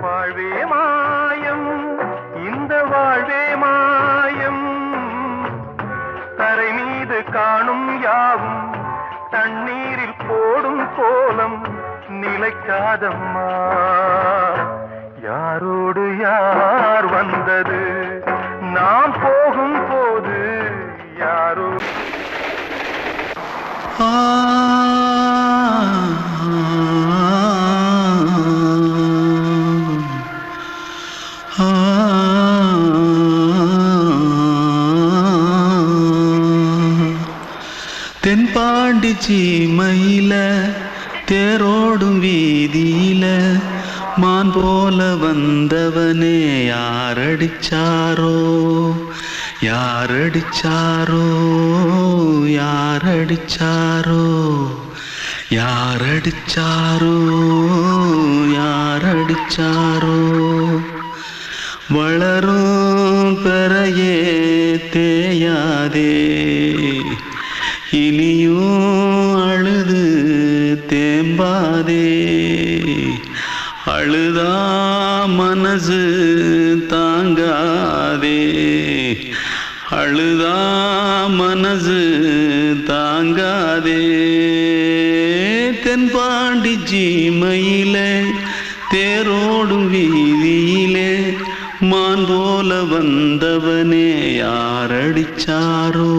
வாழ்வே மாயம் இந்த வாழ்வே மாயம் தரை மீது காணும் யாவும் தண்ணீரில் போடும் கோலம் நிலைக்காதம்மா யாரோடு யார் வந்தது நாம் போகும் போது யாரோ மான் போல வந்தவனே யாரடிச்சாரோ யாரடிச்சாரோ யாரடிச்சாரோ யாரடிச்சாரோ யாரடிச்சாரோ வளரும் பெறையே தேயாதே இனியும் அழுது தேம்பாதே அழுதா மனசு தாங்காதே அழுதா மனசு தாங்காதே தென்பாண்டி ஜீமையிலே தேரோடும் வீதியிலே மான் போல வந்தவனே யாரடிச்சாரோ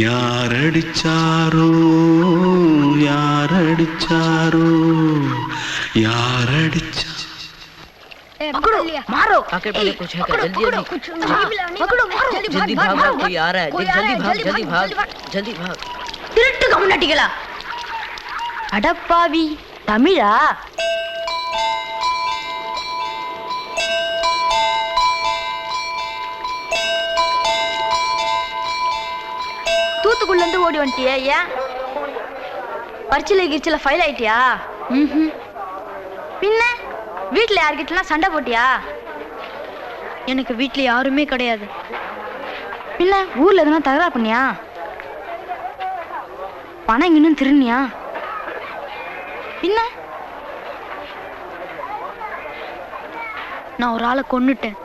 யாரடிச்சாரோ யாரடிச்சாரோ யாரடிச்சா पकड़ो मारो आके पहले कुछ है क्या जल्दी पकड़ो मारो जल्दी भाग भाग कोई आ रहा है जल्दी भाग जल्दी भाग திருட்டு கம்னாட்டிகளா அடப்பாவி தமிழா தூத்துக்குள்ள இருந்து ஓடி வந்துட்டியா ஏன் பரிச்சையில கிரிச்சில ஃபைல் ஆயிட்டியா பின்ன வீட்டுல யார்கிட்டலாம் சண்டை போட்டியா எனக்கு வீட்டுல யாருமே கிடையாது பின்ன ஊர்ல எதுனா தகராறு பண்ணியா பணம் இன்னும் திருநியா பின்ன நான் ஒரு ஆளை கொன்னுட்டேன்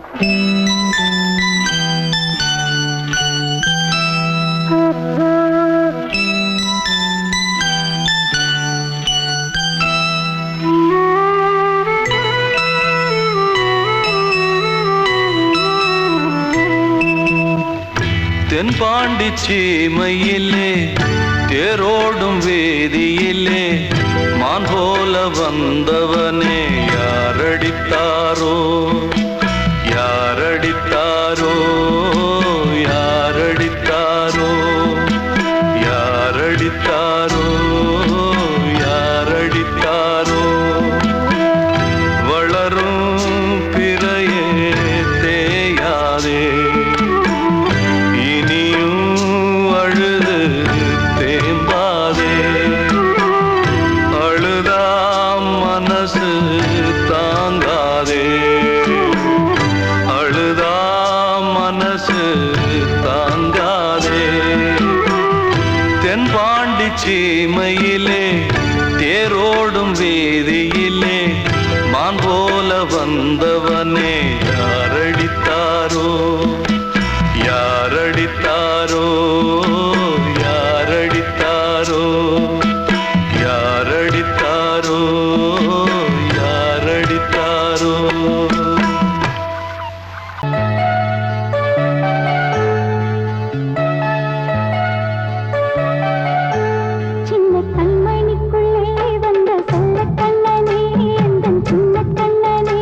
தென்பாண்டி சீமையிலே தேரோடும் வேதியிலே மான் போல வந்தவனே யாரடித்தாரோ யாரடித்தாரோ யாரடித்தாரோ யாரடித்தாரோ யாரடித்தாரோ வளரும் பிறையே தேயாதே தாங்காதே அழுதா மனசு தாங்காதே தென்பாண்டி சீமையிலே தேரோடும் வேதியிலே மான் போல வந்தவனே யாரடித்தாரோ யாரடித்தாரோ யாரடித்தாரோ யாரடித்தாரோ யாரடித்தாரோ சின்ன கண்மணிக்குள்ளே வந்த சொல்ல கண்ணனே எந்தன் சின்ன கண்ணனே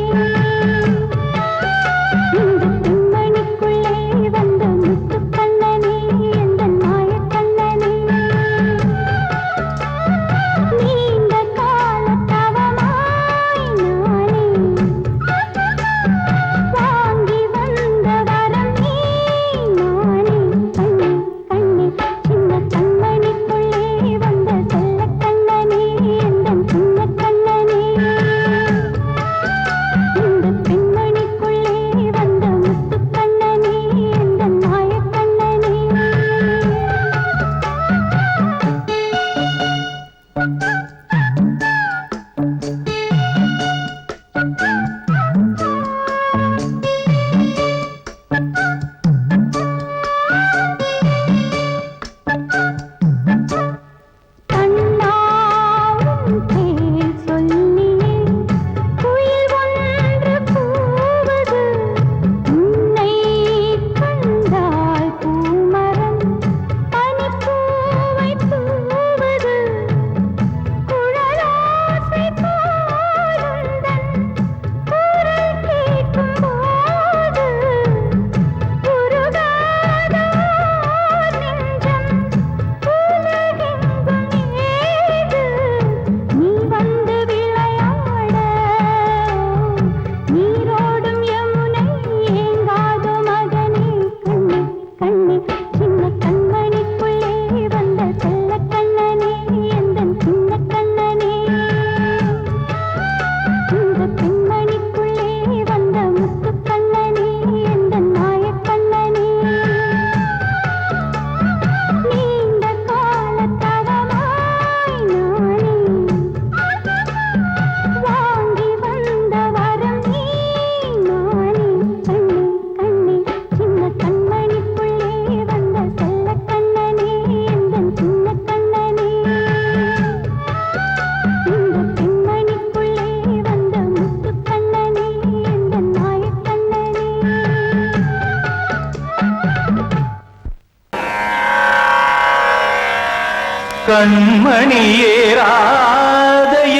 கண்மணியேராத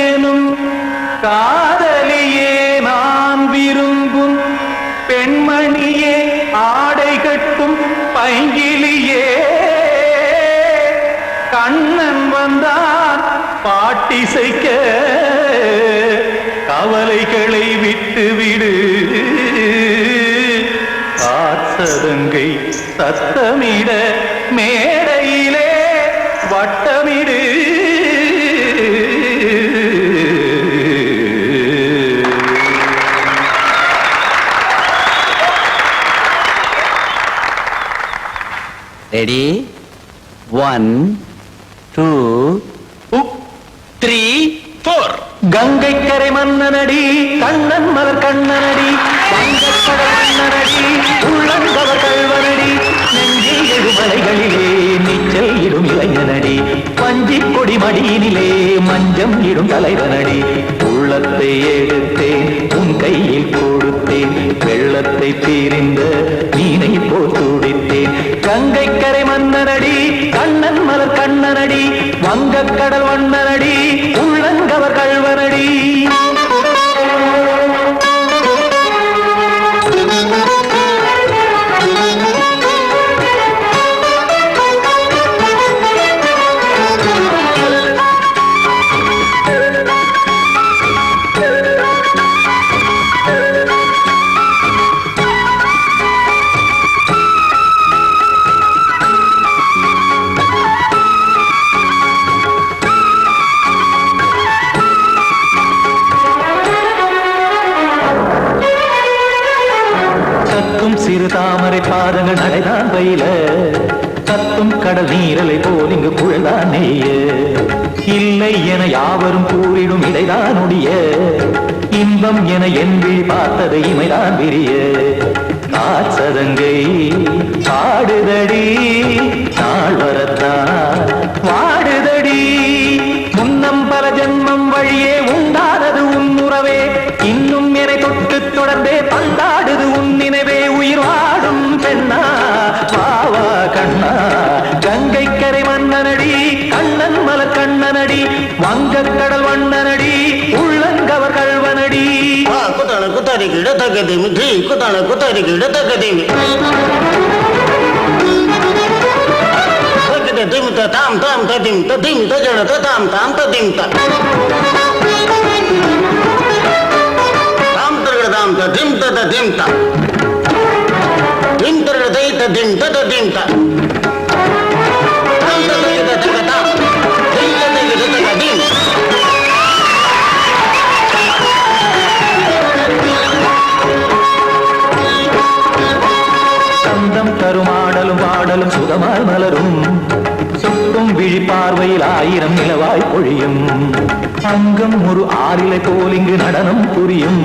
எனும் காதலியே நான் விரும்பும் பெண்மணியே ஆடை கட்டும் பைங்கிலியே கண்ணன் வந்தான் பாட்டிசைக்க கவலைகளை விட்டுவிடு காசதங்கை சத்தமிட மேடையிலே வட்டமிடு ரெடி 1 2 3 4 கங்கை கரை மன்னனடி கண்ணன் மலர் கண்ணனடி வங்கக்கடல் மன்னனடி உள்ளங்கவர் கல்வனடி நெஞ்சில் எழுமலைகளிலே நீச்சல் இடும் இளைஞனடி பஞ்சிக் கொடி மடியினிலே மஞ்சம் இடும் தலைவனடி உள்ளத்தை எடுத்தேன் உன் கையில் கொடுத்தேன் வெள்ளத்தை தீரிந்த மீனை போல் துடித்தேன் கங்கை கரை மன்னனடி கண்ணன் மலர் கண்ணனடி வங்கக்கடல் வண்ணனடி உள்ளங்கவர் கல்வனடி சிறு தாமரை பாதங்கள் நடைதான் பயில கத்தும் கடல் நீரலை போல் இங்கு குழல்தான் நெய்ய இல்லை என யாவரும் கூறிடும் இடைதான் உடைய இன்பம் என என்பி பார்த்ததை இமைதான் விரிய காசதங்கை பாடுதடி நாள் வரத்தான் வாடுதடி முன்னம் பல ஜென்மம் வழியே உண்டானது உன் உறவே இன்னும் என்னை தொட்டு தொடர்ந்தே பந்தாடுது உன் நினைவே உயிர் வாடும் பெண்ணா பாவா கண்ணா கங்கை கரை மன்னனடி கண்ணன் மலர் கண்ணனடி வங்கக்கடல் வண்ணனடி உள்ளங்கவர் கல்வனடி குத்தான குத்தாரி கிட தகதிமி தி குத்தான குத்தாரி கிட தகதிமி தகத திம் த தாம் தாம் ததிம் ததிம் தஜன த தாம் தாம் ததிம் த தாம் தரகட தாம் த திம் த ததிம் த திம் தரகட தை த திம் த ததிம் த தாம் த தகத தகதாம் திம் த தகத தகதிம் சந்தம் கருமாடலும் பாடலும் சுகமாய் மலரும் சுட்டும் விழி பார்வையில் 1000 நிலவாய் பொழியும் அங்கம் ஒரு ஆறிலை போல் இங்கு நடனம் புரியும்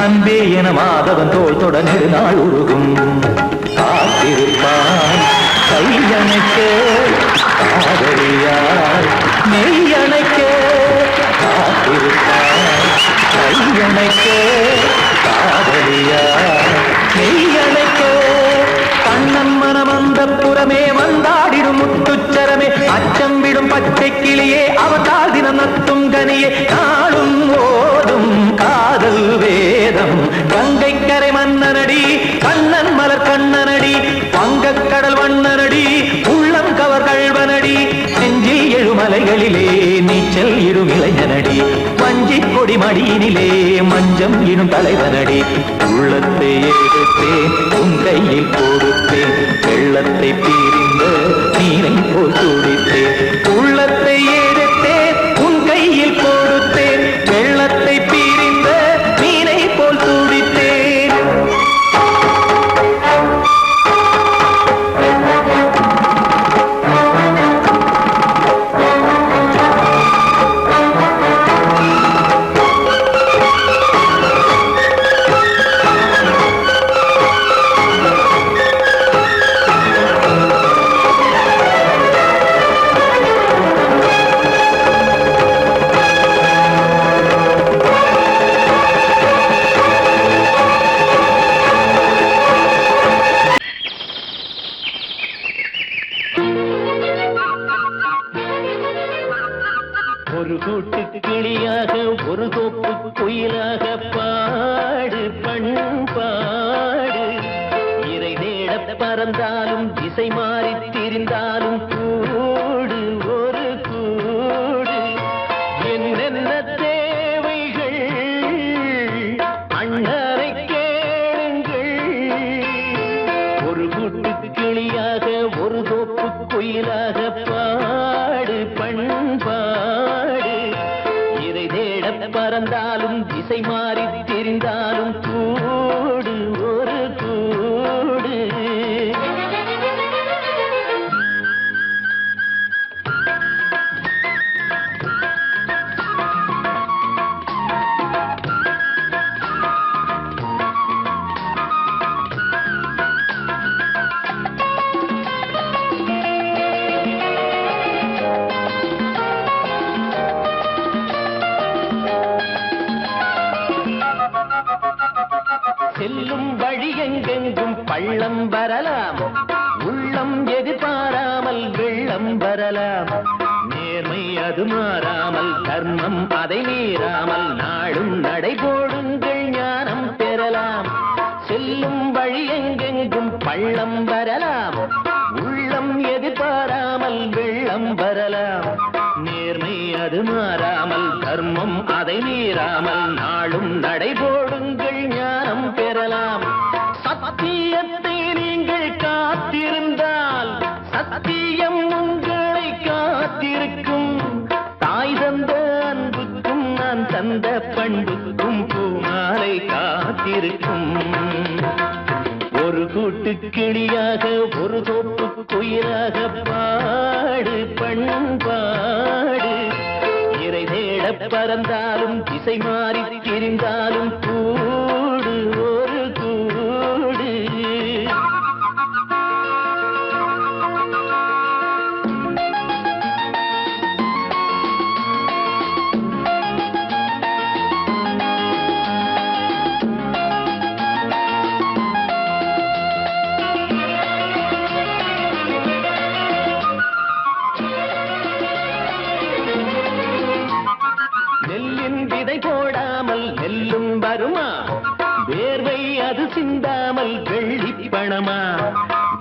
அன்பே என மாதவன் தோள் தொட நெடுநாள் உருகும் காத்திருப்பான் கையணைக்க காதலியார் மெய்யணைக்க காத்திருப்பான் கையணைக்க காதலியார் மெய்யணைக்க கண்ணன் மனமந்த புறமே வந்தாடிடும் முத்துச்சரமே அச்சம் விடும் பச்சை கிளியே அவதால் தினம் நத்தும் கனியே நாளும் ஓடும் காதல் வேதம் கங்கை கரை மன்னனடி கண்ணன் மலர் கண்ணனடி வங்கக்கடல் வண்ணனடி உள்ளம் கவர் கல்வனடி நெஞ்சில் எழுமலைகளிலே நீச்சல் இடும் இளைஞனடி வஞ்சிக் கொடி மடியினிலே மஞ்சம் இடும் தலைவனடி உள்ளத்தை எடுத்தேன் உன் கையில் கொடுத்தேன் வெள்ளத்தை பீரிந்த நீரை போல் துடித்தேன் உள்ளத்தை எடுத்தேன் உன் கையில் கொடுத்தேன் வெள்ளத்தை பீரிந்த நீரை போல் துடித்தேன் கிளியாக பாடு பண்பாடு இறை தேட பறந்தாலும் திசை மாறி திரிந்தாலும் கூடு ஒரு கூடு என்னென்ன தேவைகள் அண்ணரை கேளுங்கள் ஒரு கூட்டு கிளியாக ஒரு தோப்பு குயிலாக பாடு பண்பாடு இதை தேட பறந்தாலும் திசை மாறி தெரிந்தாலும் கூடு ஒரு கூடு செல்லும் வழி எங்கெங்கும் பள்ளம் வரலாம் உள்ளம் எதிர்பாராமல் வெள்ளம் வரலாம் நேர்மை அது மாறாமல் தர்மம் அதை மீறாமல் நாடும் நடைபோடுங்கள் ஞானம் பெறலாம் செல்லும் வழி எங்கெங்கும் பள்ளம் வரலாம் உள்ளம் எதிர்பாராமல் வெள்ளம் வரலாம் நேர்மை அது மாறாமல் தர்மம் அதை மீறாமல் நாளும் நடைபோடுங்கள் ஞானம் பெறலாம் சத்தியத்தை நீங்கள் காத்திருந்தால் சத்தியம் உங்களை காத்திருக்கும் தாய் தந்த அன்புக்கும் நான் தந்த பண்புக்கும் பூமாலை காத்திருக்கும் ஒரு கூட்டு கிளியாக ஒரு தோப்பு குயிலாக பாடு பண்பாடு இறை தேட பறந்தாலும் திசை மாறி திரிந்தாலும் கூடு ஒரு கூடு விதை போடாமல் நெல்லும் வருமா வேர்வை அது சிந்தாமல் வெள்ளி பணமா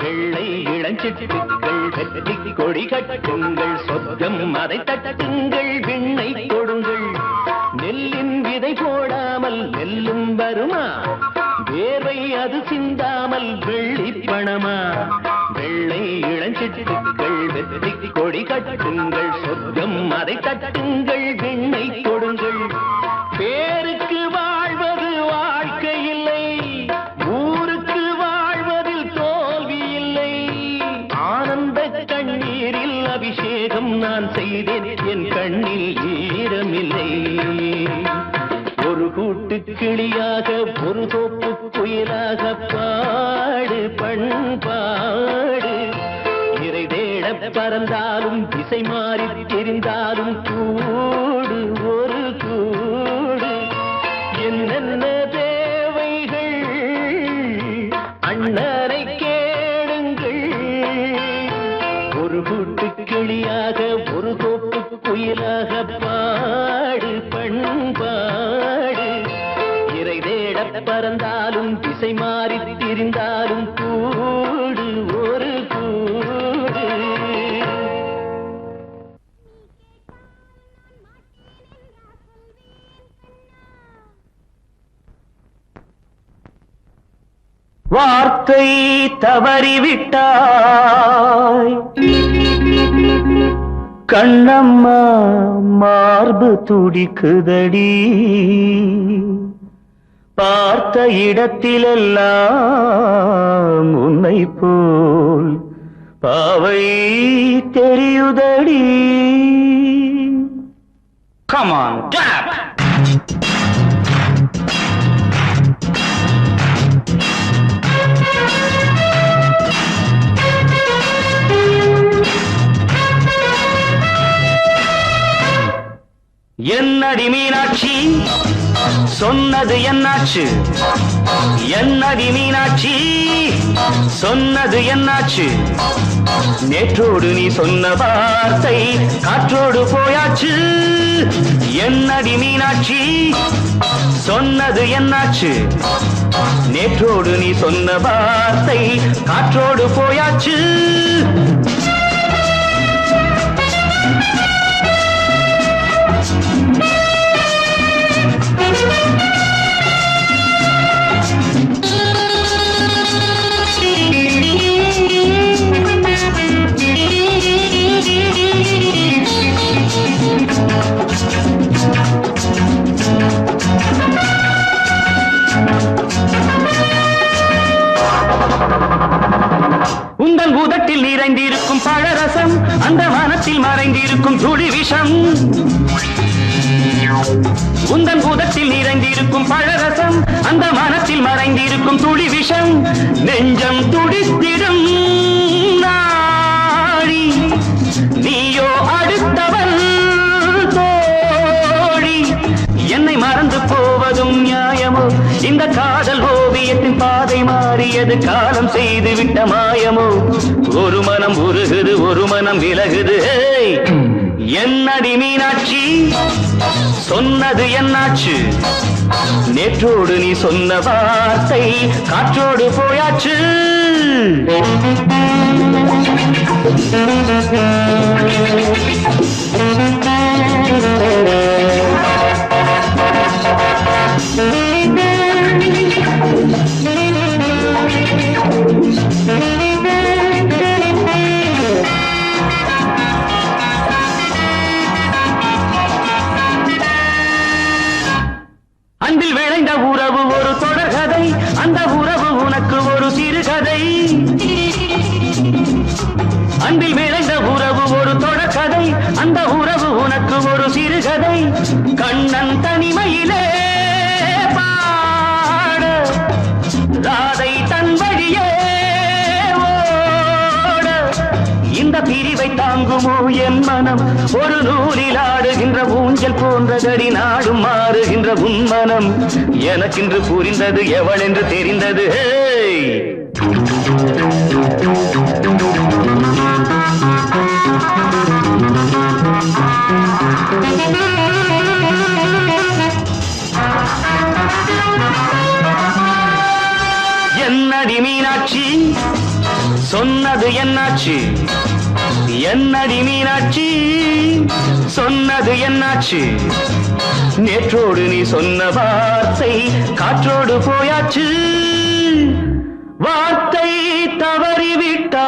வெள்ளை இளஞ்சிட்டுக்கள் வெற்றி கொடி கட்டுங்கள் சொர்க்கம் அதை தட்டுங்கள் விண்ணை கொடுங்கள் நெல்லின் விதை போடாமல் நெல்லும் வருமா வேர்வை அது சிந்தாமல் வெள்ளி பணமா வெள்ளை இளஞ்சிட்டுக்கள் வெற்றி கொடி கட்டுங்கள் சொர்க்கம் அதை தட்டுங்கள் விண்ணை கொடுங்கள் பேருக்கு வாழ்வது வாழ்க்கை இல்லை ஊருக்கு வாழ்வதில் தோல்வி இல்லை ஆனந்த கண்ணீரில் அபிஷேகம் நான் செய்தேன் என் கண்ணில் ஈரமில்லை ஒரு கூட்டு கிளியாக ஒரு தோப்பு குயிலாக பாடு பண்பாடு இறை தேட பறந்தாலும் திசை மாறி தெரிந்தாலும் கூடு ஒரு கூடு என்னென்ன தேவைகள் அண்ணரை கேளுங்கள் ஒரு கூட்டு கிளியாக ஒரு தோப்பு குயிலாக பாடு பண்பாடு இறை தேட பறந்தாலும் திசை மாறி திரிந்தாலும் கூடு ஒரு கூடு வார்த்தை தவறிவிட்டாய் கண்ணம்மா மார்பு துடிக்குதடி பார்த்த இடத்திலெல்லாம் உன்னை போல் பாவை தெரியுதடி Come on, tap! என்னடி மீனாட்சி சொன்னது என்னாச்சு என்னடி மீனாட்சி சொன்னது என்னாச்சு நேற்றோடு நீ சொன்ன வார்த்தை காற்றோடு போயாச்சு என்னடி மீனாட்சி சொன்னது என்னாச்சு நேற்றோடு நீ சொன்ன வார்த்தை காற்றோடு போயாச்சு உந்தன் உதட்டில் நிறைந்திருக்கும் பழரசம் அந்த மனத்தில் மறைந்திருக்கும் துளி விஷம் உந்தன் உதட்டில் நிறைந்திருக்கும் பழரசம் அந்த மனத்தில் மறைந்திருக்கும் துளி விஷம் நெஞ்சம் துடித்திடும் நாடி நீயோ அடுத்தவள் தோழி என்னை மறந்து போவதும் நியாயமோ இந்த காதல் ஓவியத்தின் பாதை மாறியது காலம் செய்து விட்ட மாயமோ ஒரு மனம் உருகுது ஒரு மனம் விலகுது என்னடி மீனாட்சி சொன்னது என்னாச்சு நேற்றோடு நீ சொன்ன வார்த்தை காற்றோடு போயாச்சு அன்பில் விளைந்த உறவு ஒரு தொடர்கதை அந்த உறவு உனக்கு ஒரு சிறுகதை அன்பில் விளைந்த உறவு ஒரு தொடர்கதை அந்த உறவு உனக்கு ஒரு சிறுகதை கண்ணன் தனிமையிலே பாட ராதை தன் வழியே ஓட இந்த பிரிவை தாங்குமோ என் மனம் ஒரு நூலில் ஆடுகின்ற ஊஞ்சல் போன்றதடி நாடும் மாறுகின்ற உன்மனம் எனக்கென்று புரிந்தது எவள் என்று தெரிந்தது என்னடி மீனாட்சி சொன்னது என்னாச்சு என்னடி மீனாட்சி சொன்னது என்னாச்சு நேற்றோடு நீ சொன்ன வார்த்தை காற்றோடு போயாச்சு வார்த்தை தவறிவிட்டாய்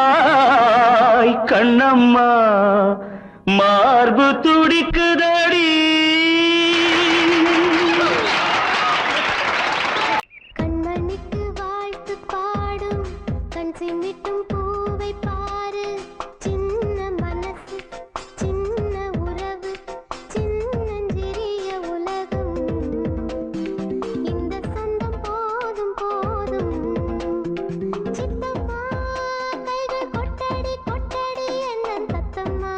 கண்ணம்மா மார்பு துடிக்குதடி கண்மணிக்கு வாழ்த்து பாடும் கண் சிமிட்டும் பூவை பாரு சின்ன மனசு சின்ன உறவு சின்னஞ்சிறிய உலகம் இந்த சொந்தம் போதும் போதும் சித்தம்மா கைகள் கொட்டடி கொட்டடி என்னன் தத்தம்மா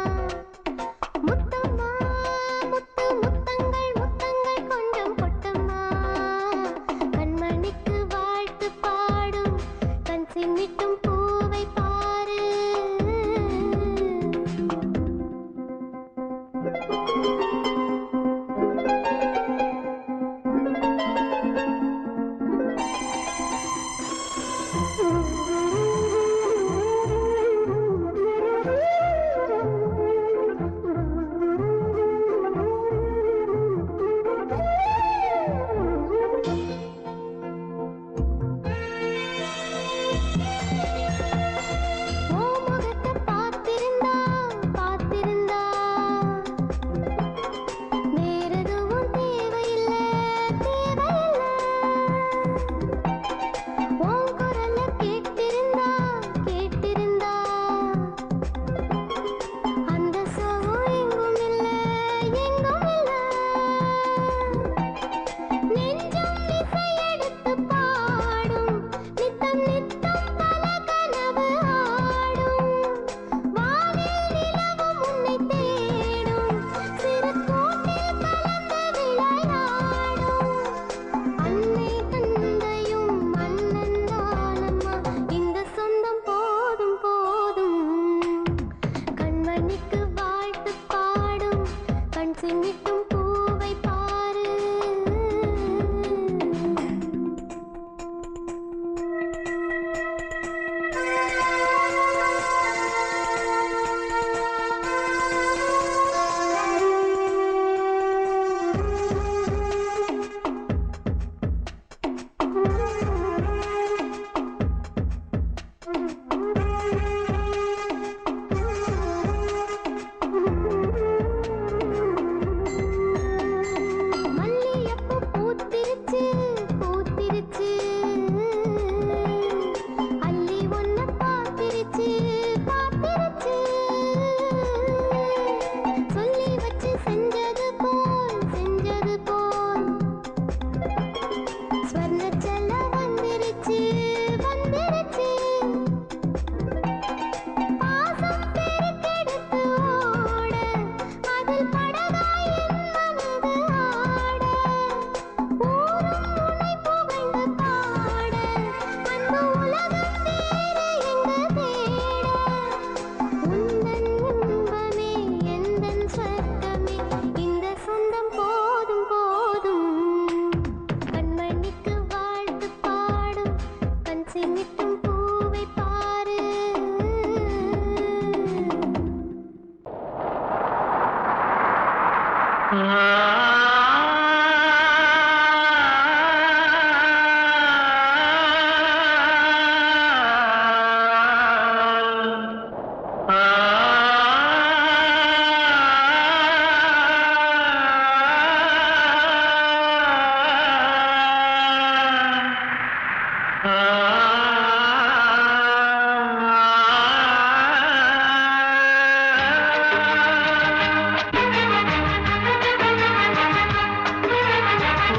சிமிட்டும் பூவை பாரு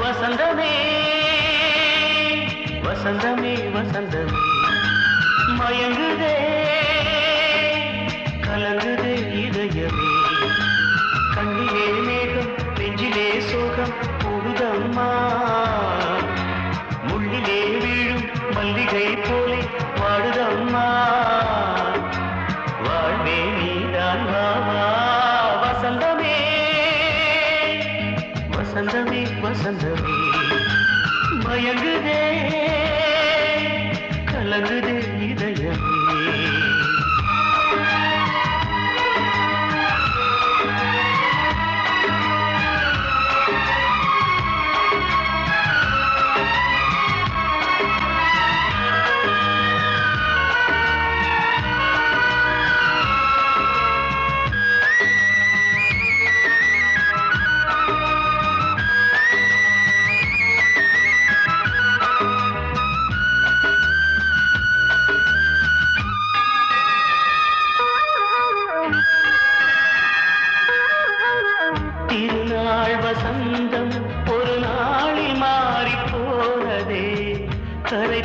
வசந்தமே வசந்தமே வசந்தமே மயங்குதே கலங்குதே இதயமே கண்ணிலே மேகம் நெஞ்சிலே சோகம் போகுதம்மா முள்ளிலே வீழும் மல்லிகை போலே வாடுதம்மா வாழ்வே நீதான் வாவா வசந்தமே வசந்தமே வசந்தமே மயங்குதே கலங்குதே இதயமே திருநாள் வசந்தம் ஒரு நாளில் மாறி போனதே கரை